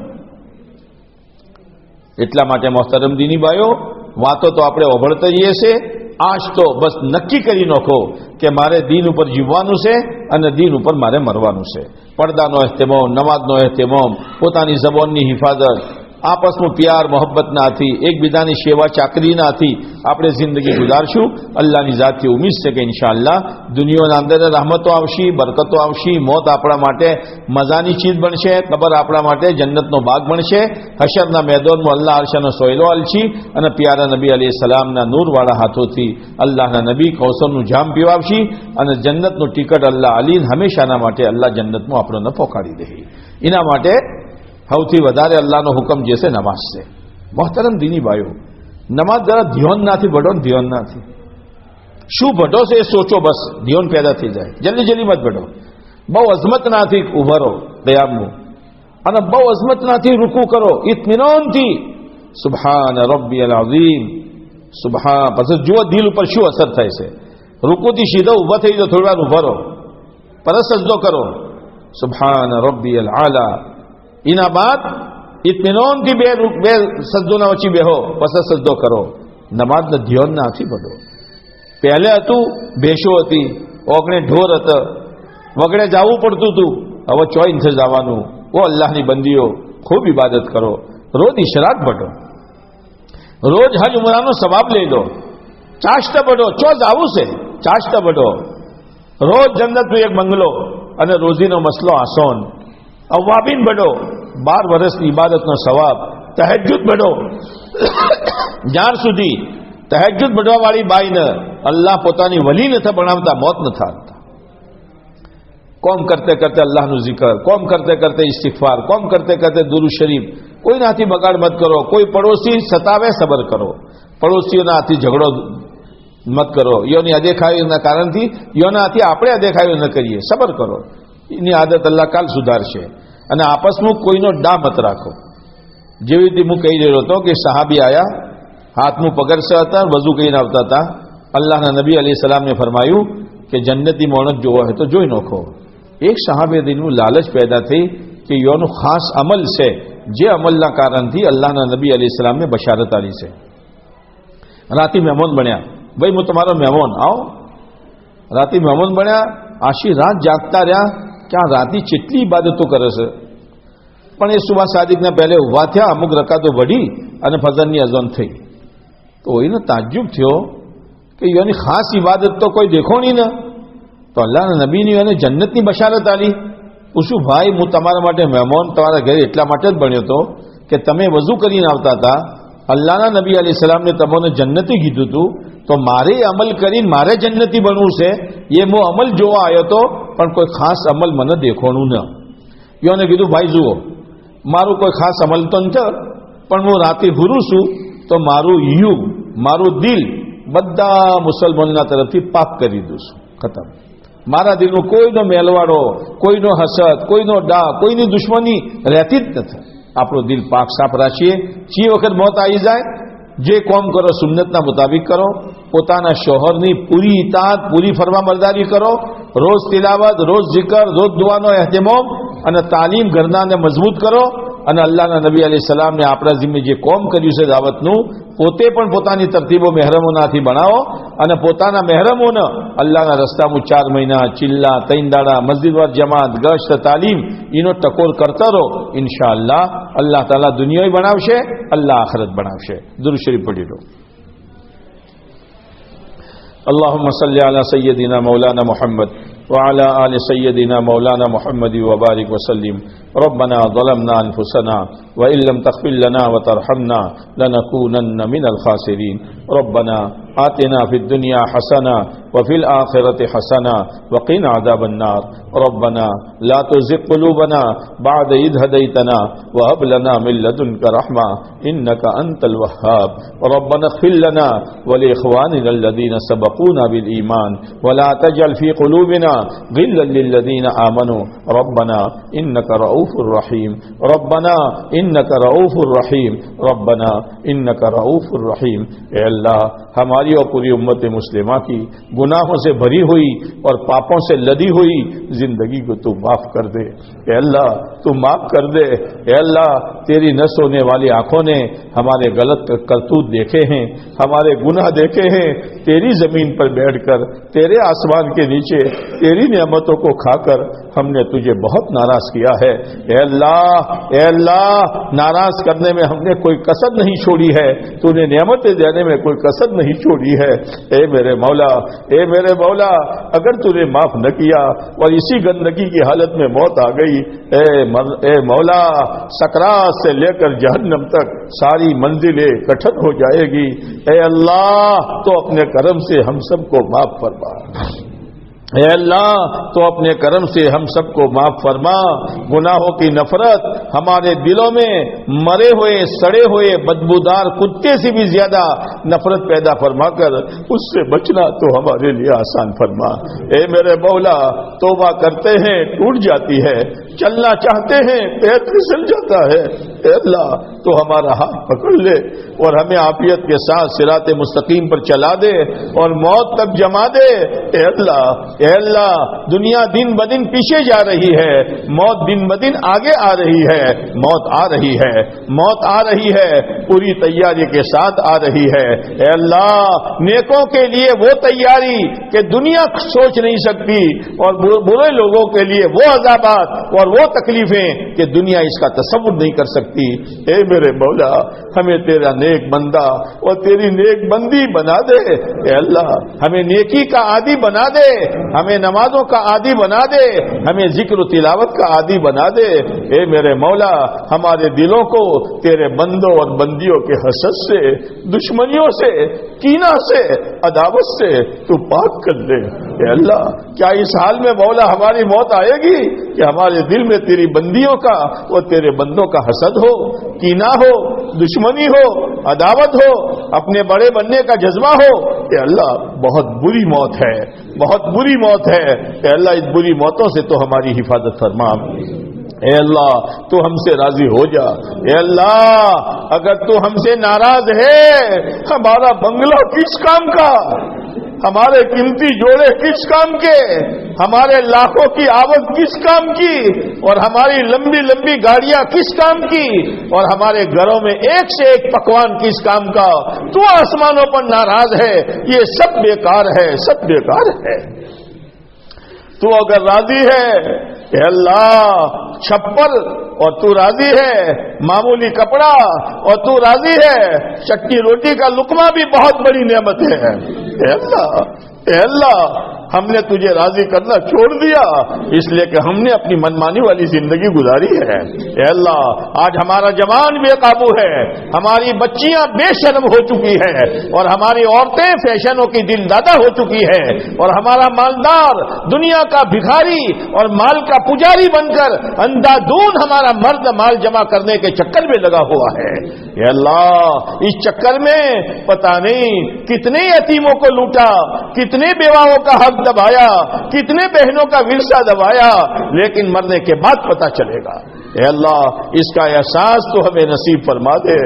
એટલા માટે મોહતરમ દીની બાયો, વાતો તો આપણે ઓભળતા જઈએ છે. આજ તો બસ નક્કી કરી નાખો કે મારે દીન ઉપર જીવવાનું છે અને દીન ઉપર મારે મરવાનું છે. પડદાનો એહતમામ, નમાઝનો એહતમામ, પોતાની જબાનની હિફાજત, આપસમાં પ્યાર મોહબ્બતના હાથી, એકબીજાની સેવા ચાકરીના હાથી આપણે જિંદગી ગુજારશું. અલ્લાહની જાતથી ઉમ્મીદ છે કે ઇન્શાઅલ્લાહ દુનિયાના અંદર રહમતો આવશે, બરકતો આવશે, મોત આપણા માટે મજાની ચીજ બનશે, કબર આપણા માટે જન્નતનો બાગ બનશે. હશરના મેદાનમાં અલ્લાહ અરશનો સોયલો આલશે અને પ્યારા નબી અલૈહિ સલામના નૂરવાળા હાથોથી અલ્લાહના નબી કૌસરનું જામ પીવાવશે અને જન્નતનું ટિકટ અલ્લાહ અલીન હંમેશાના માટે અલ્લાહ જન્નતમાં આપણને પહોંચાડી દે. એના માટે સૌથી વધારે અલ્લાહનો હુકમ જે છે નમાઝ છે. મોહતરમ દીની ભાઈઓ, નમાઝ જરા ધ્યાન નાથી ભટો ને, ધ્યાન નાથી શું ભટો છે એ સોચો, બસ ધ્યાન પેદા થઈ જાય. જલ્દી જલ્દી મત ભટો. બહુ અઝમત નાથી ઉભા રહો દયામનું, અને બહુ અઝમત નાથી રૂકુ કરો ઇત્મીનાનથી. સુબહાન રબ્બિયલ અઝીમ, સુબહાન. પછી જુઓ દિલ ઉપર શું અસર થાય છે. રૂકુથી સીધો ઊભા થઈ જાઓ, થોડી વાર ઉભા રહો, પરત સજદો કરો, સુબહાન રબ્બિયલ આલા. એના બાદ ઇત્મીનાનથી બે સજદોના વચ્ચે બેહો, પછી સજદો કરો. નમાઝના ધ્યાન નાથી બધો. પહેલે હતું ભેંસો હતી, ઓગણે ઢોર હતા, વગડે જવું પડતું હતું, હવે ચોઈન છે જવાનું. ઓ અલ્લાહની બંદીઓ, ખૂબ ઇબાદત કરો, રોજ ઇશરાક બઢો, રોજ હજ ઉમરાનો સવાબ લઈ દો, ચાષ્ટ બઢો. ચો જાવું છે ચાષ્ટ બઢો. રોજ જન્નતનો એક બંગલો અને રોજીનો મસલો આસોન. અવાબીન બઢો, 12 વર્ષની ઇબાદતનો સવાબ. તહજ્જુદ બઢો, જ્યાર સુધી તહજ્જુદ બઢવાવાળી બાઈને અલ્લાહ પોતાની વલી નથી બનાવતા, મોત નથી આવતા. કોમ કરતે કરતે અલ્લાહનું zikr, કોમ કરતે કરતે ઇસ્તિગફાર, કોમ કરતે કરતે દુરૂદ શરીફ. કોઈના હાથી બગાડ મત કરો. કોઈ પડોશી સતાવે સબર કરો. પડોશીઓના હાથી ઝઘડો મત કરો. યોની અદેખાઈના કારણથી યોના હાથી આપણે અદેખાઈઓ ન કરીએ, સબર કરો. એની આદત અલ્લાહ કાલ સુધારશે. અને આપસમાં કોઈનો ડા મત રાખો. જેવી રીતે હું કહી રહ્યો હતો કે સહાબી આયા, હાથનું પગરસે હતા, વઝુ કરીને આવતા હતા. અલ્લાહના નબી અલૈહિ સલામને ફરમાયું કે જન્નતી મોણસ જોવો હોય તો જોઈ નાખો. એક સહાબે દિલનું લાલચ પેદા થઈ કે યોનું ખાસ અમલ છે, જે અમલના કારણથી અલ્લાહના નબી અલૈહિ સલામને બશારત આલી છે. રાતી મહેમાન બન્યા. ભાઈ હું તમારો મહેમાન, આવો. રાતી મહેમાન બન્યા, આશી રાત જાગતા રહ્યા કે આ રાતી કેટલી ઇબાદતો કરે છે. પણ એ સુબહ સાદિકના પહેલે ઊભા થયા, અમુક રકાતો વઢી અને ફજરની અઝાન થઈ. તો એને તાજ્જુબ થયો કે એની ખાસ ઇબાદત તો કોઈ દેખોણી ન. તો અલ્લાહના નબીની અને જન્નતની બશારત આલી. પૂછું ભાઈ, હું તમારા માટે મહેમાન તમારા ઘરે એટલા માટે જ બન્યો હતો કે તમે વઝુ કરીને આવતા હતા, અલ્લાહના નબી અલૈહિ સલામને તમને જન્નતી કીધું હતું, તો મારે અમલ કરીને મારે જન્નતી બનવું છે. એ હું અમલ જોવા આવ્યો હતો, પણ કોઈ ખાસ અમલ મને દેખોણું ન. યોને કીધું ભાઈ જુઓ, મારું કોઈ ખાસ અમલ તો નથી, પણ હું રાતે હુરું છું તો મારું યુગ, મારું દિલ બધા મુસલમાનના તરફથી પાક કરી દઉં છું. ખતમ. મારા દિલનું કોઈનો મેલવાડો, કોઈનો હસદ, કોઈનો ડા, કોઈની દુશ્મની રહેતી જ નથી. આપણો દિલ પાક સાફ રાખીએ. જે વખત મોત આવી જાય, જે કોમ કરો સુન્નતના મુતાબિક કરો. પોતાના શોહરની પૂરી ઇતાત, પૂરી ફરમાબરદારી કરો. રોજ તિલાવત, રોજ zikr, રોજ દુઆનો એહતમામ અને તાલીમ ઘરનાને મજબૂત કરો. અને અલ્લાહના નબી અલૈહિ સલામને આપણા ઝિમ્મે જે કોમ કર્યું છે દાવતનું, પોતે પણ પોતાની તરતીબો મહેરમોનાથી બનાવો અને પોતાના મહેરમોને અલ્લાહના રસ્તામાં 4 મહિના ચિલ્લા 3 દાડા મસ્જિદવાર જમાત ગશ્ત તાલીમ એનો ટકોર કરતા રહો. ઇન્શાઅલ્લાહ અલ્લાહ તાલા દુનિયાય બનાવશે, અલ્લાહ આખરત બનાવશે. દરૂદ શરીફ પઢી લો. اللهم صل على سيدنا مولانا محمد وعلى آل سيدنا مولانا محمد وبارك وسلم. ربنا ظلمنا أنفسنا وإن لم تغفر لنا وترحمنا لنكونن من الخاسرين. ربنا آتنا في الدنيا حسنة وفي الآخرة حسنة وقنا عذاب النار. ربنا لا تزغ قلوبنا بعد إذ هديتنا وهب لنا من لدنك رحمة إنك أنت الوهاب. ربنا اغفر لنا ولإخواننا الذين سبقونا بالإيمان ولا تجعل في قلوبنا غلا للذين آمنوا. ربنا إنك رؤوف رحيم. ربنا إنك رؤوف رحيم. ربنا إنك رؤوف رحيم. اے اللہ ہماری اور پوری امت مسلمہ کی گناہوں سے بھری ہوئی اور پاپوں سے لدی ہوئی زندگی کو تو معاف کر دے. اے اللہ تو معاف کر دے. اے اللہ تیری نہ سونے والی آنکھوں نے ہمارے غلط کرتوت دیکھے ہیں، ہمارے گناہ دیکھے ہیں. تیری زمین پر بیٹھ کر تیرے آسمان کے نیچے تیری نعمتوں کو کھا کر ہم نے تجھے بہت ناراض کیا ہے. اے اللہ ناراض کرنے میں ہم نے کوئی کسر نہیں چھوڑی ہے، تو نے نعمتیں دینے میں کوئی کسر نہیں چھوڑی ہے. اے میرے مولا اگر تو نے معاف نہ کیا اور اسی گندگی کی حالت میں موت آ گئی، اے مولا سکرات سے لے کر جہنم تک ساری منزلیں کٹھن ہو جائے گی. اے اللہ تو اپنے کرم سے ہم سب کو معاف فرما. اے اللہ تو اپنے کرم سے ہم سب کو معاف فرما. گناہوں کی نفرت ہمارے دلوں میں مرے ہوئے سڑے ہوئے بدبودار کتے سے بھی زیادہ نفرت پیدا فرما کر اس سے بچنا تو ہمارے لیے آسان فرما. اے میرے مولا توبہ کرتے ہیں ٹوٹ جاتی ہے، چلنا چاہتے ہیں پیر پھسل جاتا ہے. اے اللہ تو ہمارا ہاتھ پکڑ لے اور ہمیں عافیت کے ساتھ صراط مستقیم پر چلا دے اور موت تک جما دے. اے اللہ دنیا دن بدن پیچھے جا رہی ہے، موت دن بدن آگے آ رہی ہے. موت آ رہی ہے پوری تیاری کے ساتھ آ رہی ہے. اے اللہ نیکوں کے لیے وہ تیاری کہ دنیا سوچ نہیں سکتی اور برے لوگوں کے لیے وہ عذابات اور وہ تکلیفیں کہ دنیا اس کا تصور نہیں کر سکتی. اے میرے مولا ہمیں تیرا نیک بندہ اور تیری نیک بندی بنا دے. اے اللہ ہمیں نیکی کا عادی بنا دے، ہمیں نمازوں کا عادی بنا دے، ہمیں ذکر و تلاوت کا عادی بنا دے. اے میرے مولا ہمارے دلوں کو تیرے بندوں اور بندیوں کے حسد سے، دشمنیوں سے، کینہ سے، عداوت سے تو پاک کر دے. اے اللہ کیا اس حال میں مولا ہماری موت آئے گی کہ ہمارے دل میں تیری بندیوں کا اور تیرے بندوں کا حسد ہو، کینہ ہو، دشمنی ہو، عداوت ہو، اپنے بڑے بننے کا جذبہ ہو؟ اے اللہ بہت بری موت ہے، بہت بری موت ہے. اے اللہ اس بری موتوں سے تو ہماری حفاظت فرما. اے اللہ تو ہم سے راضی ہو جا. اے اللہ اگر تو ہم سے ناراض ہے ہمارا بنگلہ کس کام کا، ہمارے قیمتی جوڑے کس کام کے، ہمارے لاکھوں کی آمد کس کام کی، اور ہماری لمبی لمبی گاڑیاں کس کام کی، اور ہمارے گھروں میں ایک سے ایک پکوان کس کام کا. تو آسمانوں پر ناراض ہے، یہ سب بیکار ہے، سب بیکار ہے. تو اگر راضی ہے اے اللہ چھپر اور تو راضی ہے معمولی کپڑا اور تو راضی ہے چٹنی روٹی کا لقمہ بھی بہت بڑی نعمت ہے. اے اللہ ہم نے تجھے راضی کرنا چھوڑ دیا اس لیے کہ ہم نے اپنی منمانی والی زندگی گزاری ہے. اے اللہ آج ہمارا جوان بے قابو ہے، ہماری بچیاں بے شرم ہو چکی ہیں، اور ہماری عورتیں فیشنوں کی دل دادا ہو چکی ہیں، اور ہمارا مالدار دنیا کا بھکاری اور مال کا پجاری بن کر اندھادھند ہمارا مرد مال جمع کرنے کے چکر میں لگا ہوا ہے. اے اللہ اس چکر میں پتہ نہیں کتنے یتیموں کو لوٹا، کتنے بیواؤں کا حق دبایا، کتنے بہنوں کا ورثہ دبایا، لیکن مرنے کے بعد پتہ چلے گا. اے اللہ اس کا احساس تو ہمیں نصیب فرما دے،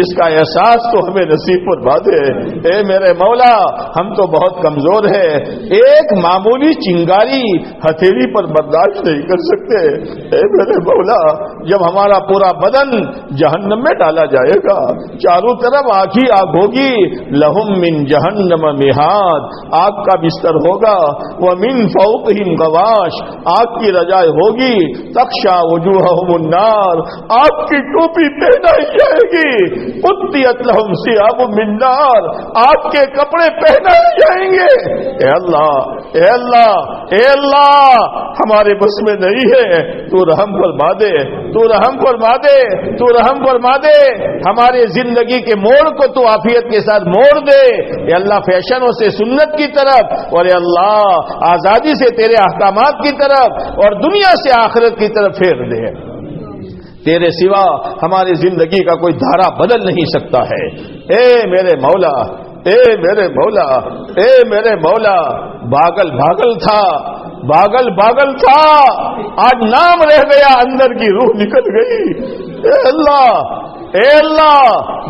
اس کا احساس تو ہمیں نصیب فرما دے۔ اے میرے مولا ہم تو بہت کمزور ہے، ایک معمولی چنگاری ہتھیلی پر برداشت نہیں کر سکتے۔ اے میرے مولا جب ہمارا پورا بدن جہنم میں ڈالا جائے گا، چاروں طرف آگ ہی آگ ہوگی، لہم من جہنم مہاد، آگ کا بستر ہوگا، ومن فوقہم غواش، آگ کی رجائے ہوگی، تخشا وجوہہم النار، آگ کی ٹوپی پہنائی جائے گی، قطعت لہم ثیاب من نار، آگ کے کپڑے پہنائے جائیں گے۔ اے اللہ اے اللہ اے اللہ ہمارے بس میں نہیں ہے، تو رحم فرما دے، تو رحم فرما دے، تو رحم فرما دے، ہمارے زندگی کے موڑ کو تو عافیت کے ساتھ موڑ دے۔ اے اللہ فیشنوں سے سنت کی طرف، اور اے اللہ آزادی سے تیرے احکامات کی طرف، اور دنیا سے آخرت کی طرف پھیر دے۔ تیرے سوا ہماری زندگی کا کوئی دھارا بدل نہیں سکتا ہے۔ اے میرے مولا اے میرے مولا اے میرے مولا، باغل باغل تھا، باغل باغل تھا، آج نام رہ گیا، اندر کی روح نکل گئی۔ اے اللہ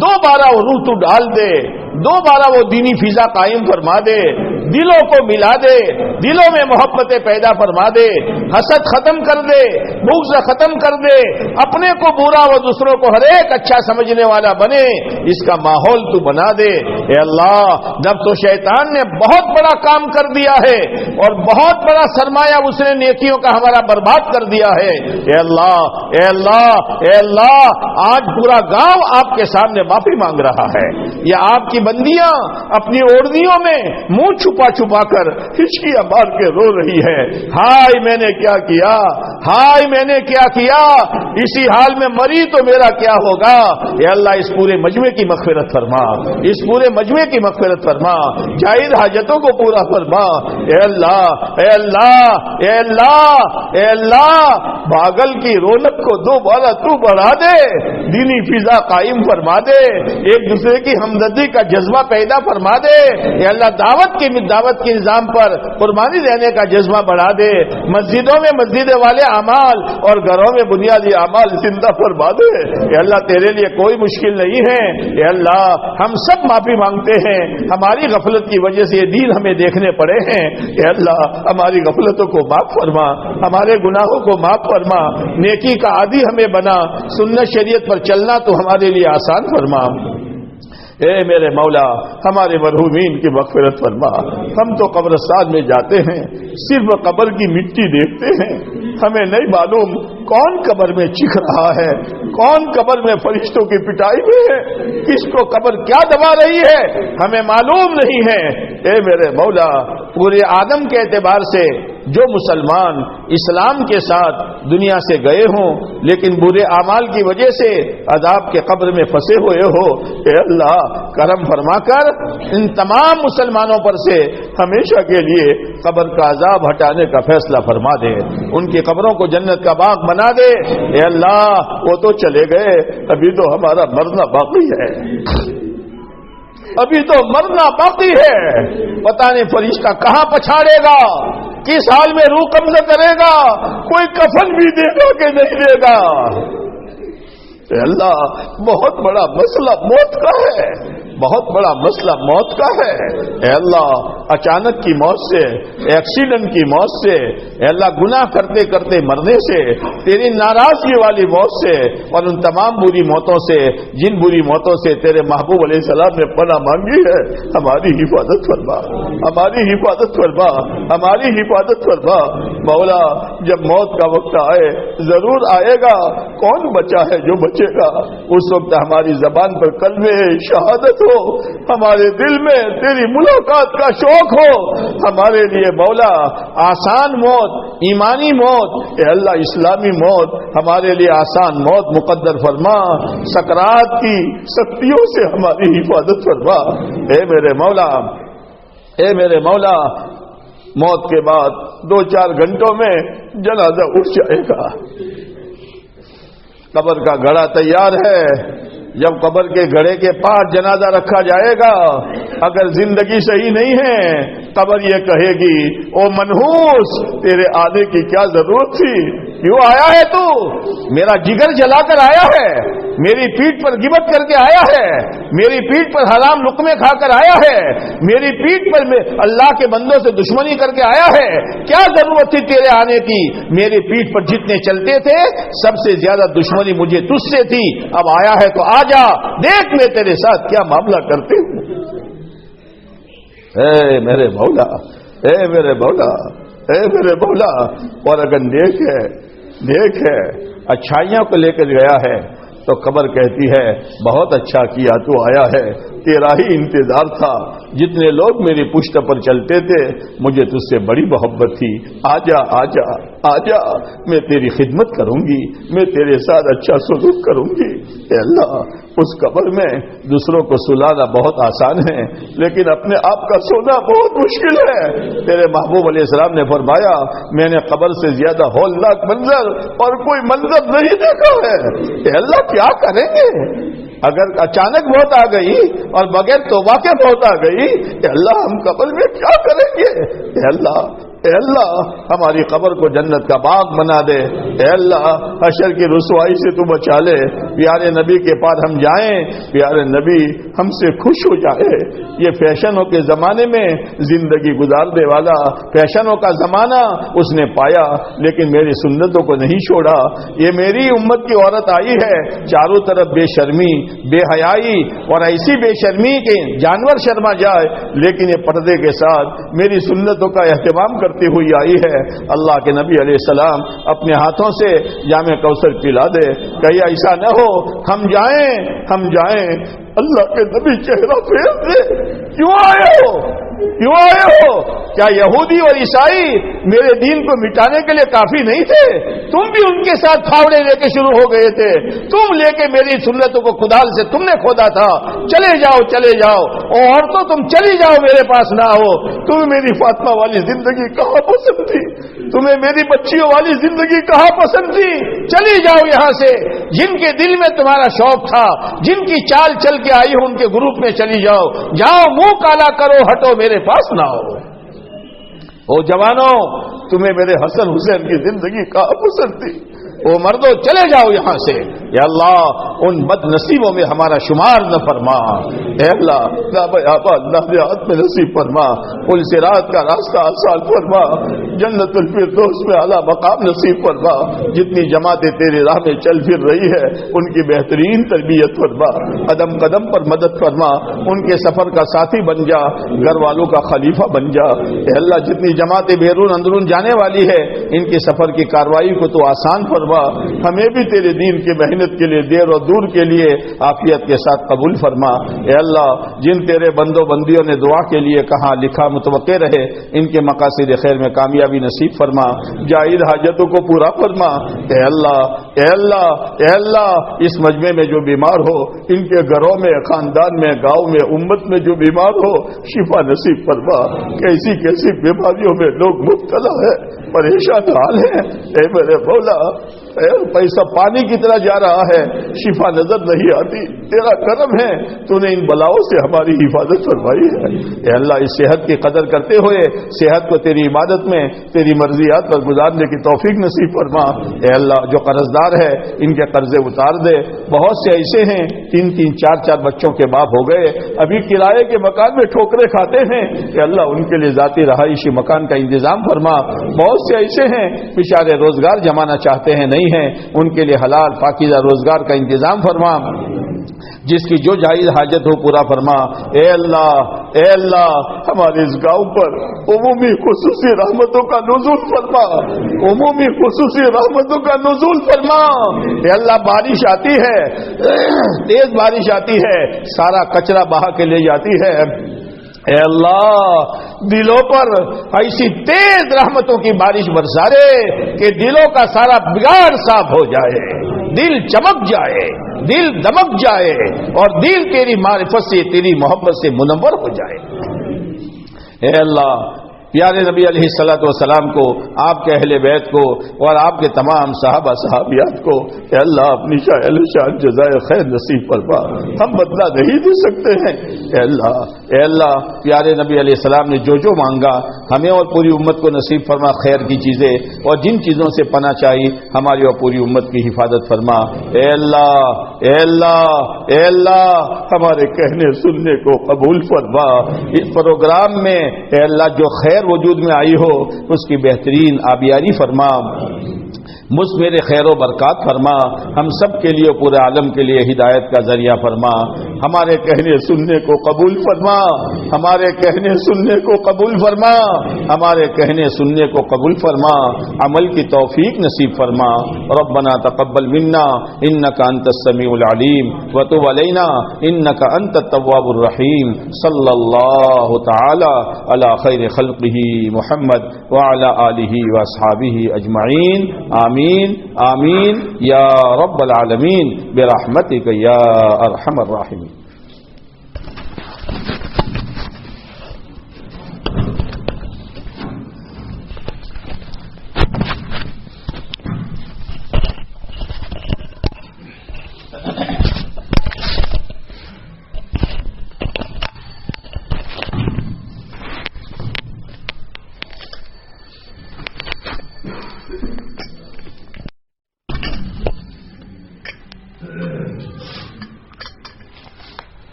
دوبارہ وہ روح تو ڈال دے، دوبارہ وہ دینی فضا قائم فرما دے، دلوں کو ملا دے، دلوں میں محبتیں پیدا فرما دے، حسد ختم کر دے، بغض ختم کر دے، اپنے کو برا و دوسروں کو ہر ایک اچھا سمجھنے والا بنے، اس کا ماحول تو بنا دے۔ اے اللہ جب تو شیطان نے بہت بڑا کام کر دیا ہے، اور بہت بڑا سرمایہ اس نے نیکیوں کا ہمارا برباد کر دیا ہے۔ اے اللہ اے اللہ اے اللہ آج پورا گاؤں آپ کے سامنے معافی مانگ رہا ہے، یا آپ کی بندیاں اپنی اوڑھنیوں میں منہ چھپا چھپا کر ہچکیاں مار کے رو رہی ہے، ہائے میں نے کیا کیا، ہائے میں نے کیا کیا، اسی حال میں مری تو میرا کیا ہوگا۔ اے اللہ اس پورے مجمع کی مغفرت فرما، اس پورے مجمع کی مغفرت فرما، جائز حاجتوں کو پورا فرما۔ اے اللہ اے اللہ اے اللہ اے اللہ باغل کی رونق کو دوبارہ تو بڑھا دے، دینی فضا قائم فرما دے، ایک دوسرے کی ہمدردی کا جذبہ پیدا فرما دے۔ اے اللہ دعوت کے نظام پر قربانی دینے کا جذبہ بڑھا دے، مسجدوں میں مسجد والے اعمال اور گھروں میں بنیادی اعمال زندہ فرما دے۔ اے اللہ تیرے لیے کوئی مشکل نہیں ہے۔ اے اللہ ہم سب معافی مانگتے ہیں، ہماری غفلت کی وجہ سے یہ دین ہمیں دیکھنے پڑے ہیں۔ اے اللہ ہماری غفلتوں کو معاف فرما، ہمارے گناہوں کو معاف فرما، نیکی کا عادی ہمیں بنا، سنت شریعت پر چلنا تو ہمارے لیے آسان فرما۔ اے میرے مولا ہمارے مرحومین کی مغفرت فرما۔ ہم تو قبرستان میں جاتے ہیں، صرف قبر کی مٹی دیکھتے ہیں، ہمیں نہیں معلوم کون قبر میں چکھ رہا ہے، کون قبر میں فرشتوں کی پٹائی میں ہے، کس کو قبر کیا دبا رہی ہے ہمیں معلوم نہیں ہے۔ اے میرے مولا پورے آدم کے اعتبار سے جو مسلمان اسلام کے ساتھ دنیا سے گئے ہوں لیکن برے اعمال کی وجہ سے عذاب کے قبر میں پھنسے ہوئے ہو، اے اللہ کرم فرما کر ان تمام مسلمانوں پر سے ہمیشہ کے لیے قبر کا عذاب ہٹانے کا فیصلہ فرما دے، ان کی قبروں کو جنت کا باغ بنا دے۔ اے اللہ وہ تو چلے گئے، ابھی تو ہمارا مرنا باقی ہے، ابھی تو مرنا باقی ہے، پتہ نہیں فرشتہ کہاں پچھاڑے گا، کس حال میں روح قبضہ کرے گا، کوئی کفن بھی دے گا کہ نہیں دے گا۔ اے اللہ بہت بڑا مسئلہ موت کا ہے، بہت بڑا مسئلہ موت کا ہے۔ اے اللہ اچانک کی موت سے، ایکسیڈنٹ کی موت سے، اے اللہ گناہ کرتے کرتے مرنے سے، تیری ناراضگی والی موت سے، اور ان تمام بری موتوں سے جن بری موتوں سے تیرے محبوب علیہ السلام نے پناہ مانگی ہے، ہماری حفاظت فرما، ہماری حفاظت فرما، ہماری حفاظت فرما۔ مولا جب موت کا وقت آئے، ضرور آئے گا، کون بچا ہے جو بچے گا، اس وقت ہماری زبان پر کلمہ شہادت ہو، ہمارے دل میں تیری ملاقات کا شوق ہو، ہمارے لیے مولا آسان موت، ایمانی موت، اے اللہ اسلامی موت ہمارے لیے آسان موت مقدر فرما، سکرات کی سختیوں سے ہماری حفاظت فرما۔ اے میرے مولا اے میرے مولا موت کے بعد 2-4 گھنٹوں میں جنازہ اٹھ جائے گا، قبر کا گھڑا تیار ہے، جب قبر کے گھڑے کے پاس جنازہ رکھا جائے گا، اگر زندگی صحیح نہیں ہے قبر یہ کہے گی او منحوس تیرے آنے کی کیا ضرورت تھی، کیوں آیا ہے تو؟ میرا جگر جلا کر آیا ہے، میری پیٹھ پر غیبت کر کے آیا ہے، میری پیٹھ پر حرام لقمے کھا کر آیا ہے، میری پیٹھ پر اللہ کے بندوں سے دشمنی کر کے آیا ہے؟ کیا ضرورت تھی تیرے آنے کی؟ میری پیٹھ پر جتنے چلتے تھے سب سے زیادہ دشمنی مجھے تجھ سے تھی، اب آیا ہے تو آ جا، دیکھ میں تیرے ساتھ کیا معاملہ کرتے ہوں۔ اے میرے مولا، اے میرے مولا، اے میرے مولا۔ اور اگر نیک ہے اچھائیوں کو لے کر گیا ہے تو قبر کہتی ہے بہت اچھا کیا تو آیا ہے، تیرا ہی انتظار تھا، جتنے لوگ میری پشت پر چلتے تھے مجھے تجھ سے بڑی محبت تھی، آجا آجا آجا، میں تیری خدمت کروں گی، میں تیرے ساتھ اچھا سلوک کروں گی۔ اے اللہ، اس قبر میں دوسروں کو سلانا بہت آسان ہے لیکن اپنے آپ کا سونا بہت مشکل ہے۔ تیرے محبوب علیہ السلام نے فرمایا میں نے قبر سے زیادہ ہولناک منظر اور کوئی منظر نہیں دیکھا ہے۔ اے اللہ، کیا کریں گے اگر اچانک موت آ گئی اور بغیر توبہ کے موت آ گئی؟ اے اللہ، ہم قبر میں کیا کریں گے؟ اے اللہ، اے اللہ، ہماری قبر کو جنت کا باغ بنا دے۔ اے اللہ، حشر کی رسوائی سے تو بچا لے۔ پیارے نبی کے پاس ہم جائیں، پیارے نبی ہم سے خوش ہو جائے۔ یہ فیشنوں کے زمانے میں زندگی گزارنے والا فیشنوں کا زمانہ اس نے پایا لیکن میری سنتوں کو نہیں چھوڑا۔ یہ میری امت کی عورت آئی ہے، چاروں طرف بے شرمی، بے حیائی اور ایسی بے شرمی کہ جانور شرما جائے، لیکن یہ پردے کے ساتھ میری سنتوں کا اہتمام کرتی ہوئی آئی ہے۔ اللہ کے نبی علیہ السلام اپنے ہاتھوں سے جام کوثر پلا دے، کہیں ایسا نہ ہو ہم جائیں اللہ کے نبی چہرہ پھیر دے۔ کیوں آئے ہو؟ کیا یہودی اور عیسائی میرے دین کو مٹانے کے لیے کافی نہیں تھے؟ تم بھی ان کے ساتھ پھاوڑے لے کے شروع ہو گئے تھے، تم لے کے میری سنتوں کو کدال سے تم نے کھودا تھا۔ چلے جاؤ اور تو تم چلی جاؤ، میرے پاس نہ ہو۔ تمہیں میری فاطمہ والی زندگی کہاں پسند تھی؟ تمہیں میری بچیوں والی زندگی کہاں پسند تھی؟ چلی جاؤ یہاں سے۔ جن کے دل میں تمہارا شوق تھا، جن کی چال چل کے آئی ہو، ان کے گروپ میں چلی جاؤ۔ منہ کالا کرو، ہٹو، میرے پاس نہ ہو۔ او جوانوں، تمہیں میرے حسن حسین کی زندگی کہاں پسند تھی؟ او مردوں، چلے جاؤ یہاں سے۔ یا اللہ، ان بد نصیبوں میں ہمارا شمار نہ فرما۔ اے اللہ ہاتھ میں نصیب فرما، پل صراط کا راستہ آسان فرما، جنت الفردوس میں اعلیٰ مقام نصیب فرما۔ جتنی جماعتیں تیرے راہ میں چل پھر رہی ہے ان کی بہترین تربیت فرما، قدم قدم پر مدد فرما، ان کے سفر کا ساتھی بن جا، گھر والوں کا خلیفہ بن جا۔ اے اللہ، جتنی جماعتیں بیرون اندرون جانے والی ہے ان کے سفر کی کارروائی کو تو آسان فرما، ہمیں بھی تیرے دین کی محنت کے لیے دیر اور دور کے لیے عافیت کے ساتھ قبول فرما۔ اے اللہ، جن تیرے بندوں بندیوں نے دعا کے لیے کہا لکھا متوقع رہے، ان کے مقاصد خیر میں کامیابی نصیب فرما، جائز حاجتوں کو پورا فرما۔ اے اللہ، اے اللہ، اے اللہ، اس مجمع میں جو بیمار ہو، ان کے گھروں میں، خاندان میں، گاؤں میں، امت میں جو بیمار ہو، شفا نصیب فرما۔ کیسی کیسی بیماریوں میں لوگ مبتلا ہے، پریشان حال ہے، اے میرے مولا، پیسہ پانی کی طرح جا رہا ہے، شفا نظر نہیں آتی، تیرا کرم ہے، تو نے ان بلاؤں سے ہماری حفاظت فرمائی ہے۔ اے اللہ، اس صحت کی قدر کرتے ہوئے صحت کو تیری عبادت میں، تیری مرضیات پر گزارنے کی توفیق نصیب فرما۔ اے اللہ، جو قرض دار ہے ان کے قرضے اتار دے۔ بہت سے ایسے ہیں 3-3 4-4 بچوں کے باپ ہو گئے، ابھی کرائے کے مکان میں ٹھوکریں کھاتے ہیں۔ اے اللہ، ان کے لیے ذاتی رہائشی مکان کا انتظام فرما۔ بہت سے ایسے ہیں بیچارے روزگار جمانا چاہتے ہیں، نہیں ہیں، ان کے لیے حلال پاکیزہ روزگار کا انتظام فرما۔ جس کی جو جائز حاجت ہو پورا فرما۔ اے اللہ، ہمارے اس گاؤں پر عمومی خصوصی رحمتوں کا نزول فرما، عمومی خصوصی رحمتوں کا نزول فرما۔ اے اللہ، بارش آتی ہے، تیز بارش آتی ہے، سارا کچرا بہا کے لے جاتی ہے۔ اے اللہ، دلوں پر ایسی تیز رحمتوں کی بارش برسا دے کہ دلوں کا سارا بگاڑ صاف ہو جائے، دل چمک جائے، دل دمک جائے اور دل تیری معرفت سے، تیری محبت سے منور ہو جائے۔ اے اللہ، پیارے نبی علیہ الصلوۃ والسلام کو، آپ کے اہل بیت کو اور آپ کے تمام صحابہ صحابیات کو اے اللہ اپنی شان جزائے خیر نصیب فرما۔ ہم بدلہ نہیں دے سکتے ہیں، اے اللہ اے اللہ پیارے نبی علیہ السلام نے جو جو مانگا ہمیں اور پوری امت کو نصیب فرما خیر کی چیزیں، اور جن چیزوں سے پناہ چاہیے ہماری اور پوری امت کی حفاظت فرما۔ اے اللہ اے اللہ اے اللہ ہمارے کہنے سننے کو قبول فرما۔ اس پروگرام میں اے اللہ جو خیر وجود میں آئی ہو اس کی بہترین آبیاری فرما، مجھ میرے خیر و برکات فرما، ہم سب کے لیے پورے عالم کے لیے ہدایت کا ذریعہ فرما۔ ہمارے کہنے سننے کو قبول فرما، ہمارے کہنے سننے کو قبول فرما، ہمارے کہنے سننے کو قبول فرما، عمل کی توفیق نصیب فرما۔ ربنا تقبل منا انک انت السمیع العلیم وتب علینا انک انت التواب الرحیم۔ صلی اللہ تعالی علی خیر خلقہ محمد وعلی آلہ واصحابہ اجمعین، آمین آمین یا رب العالمین برحمتک یا ارحم الراحمین۔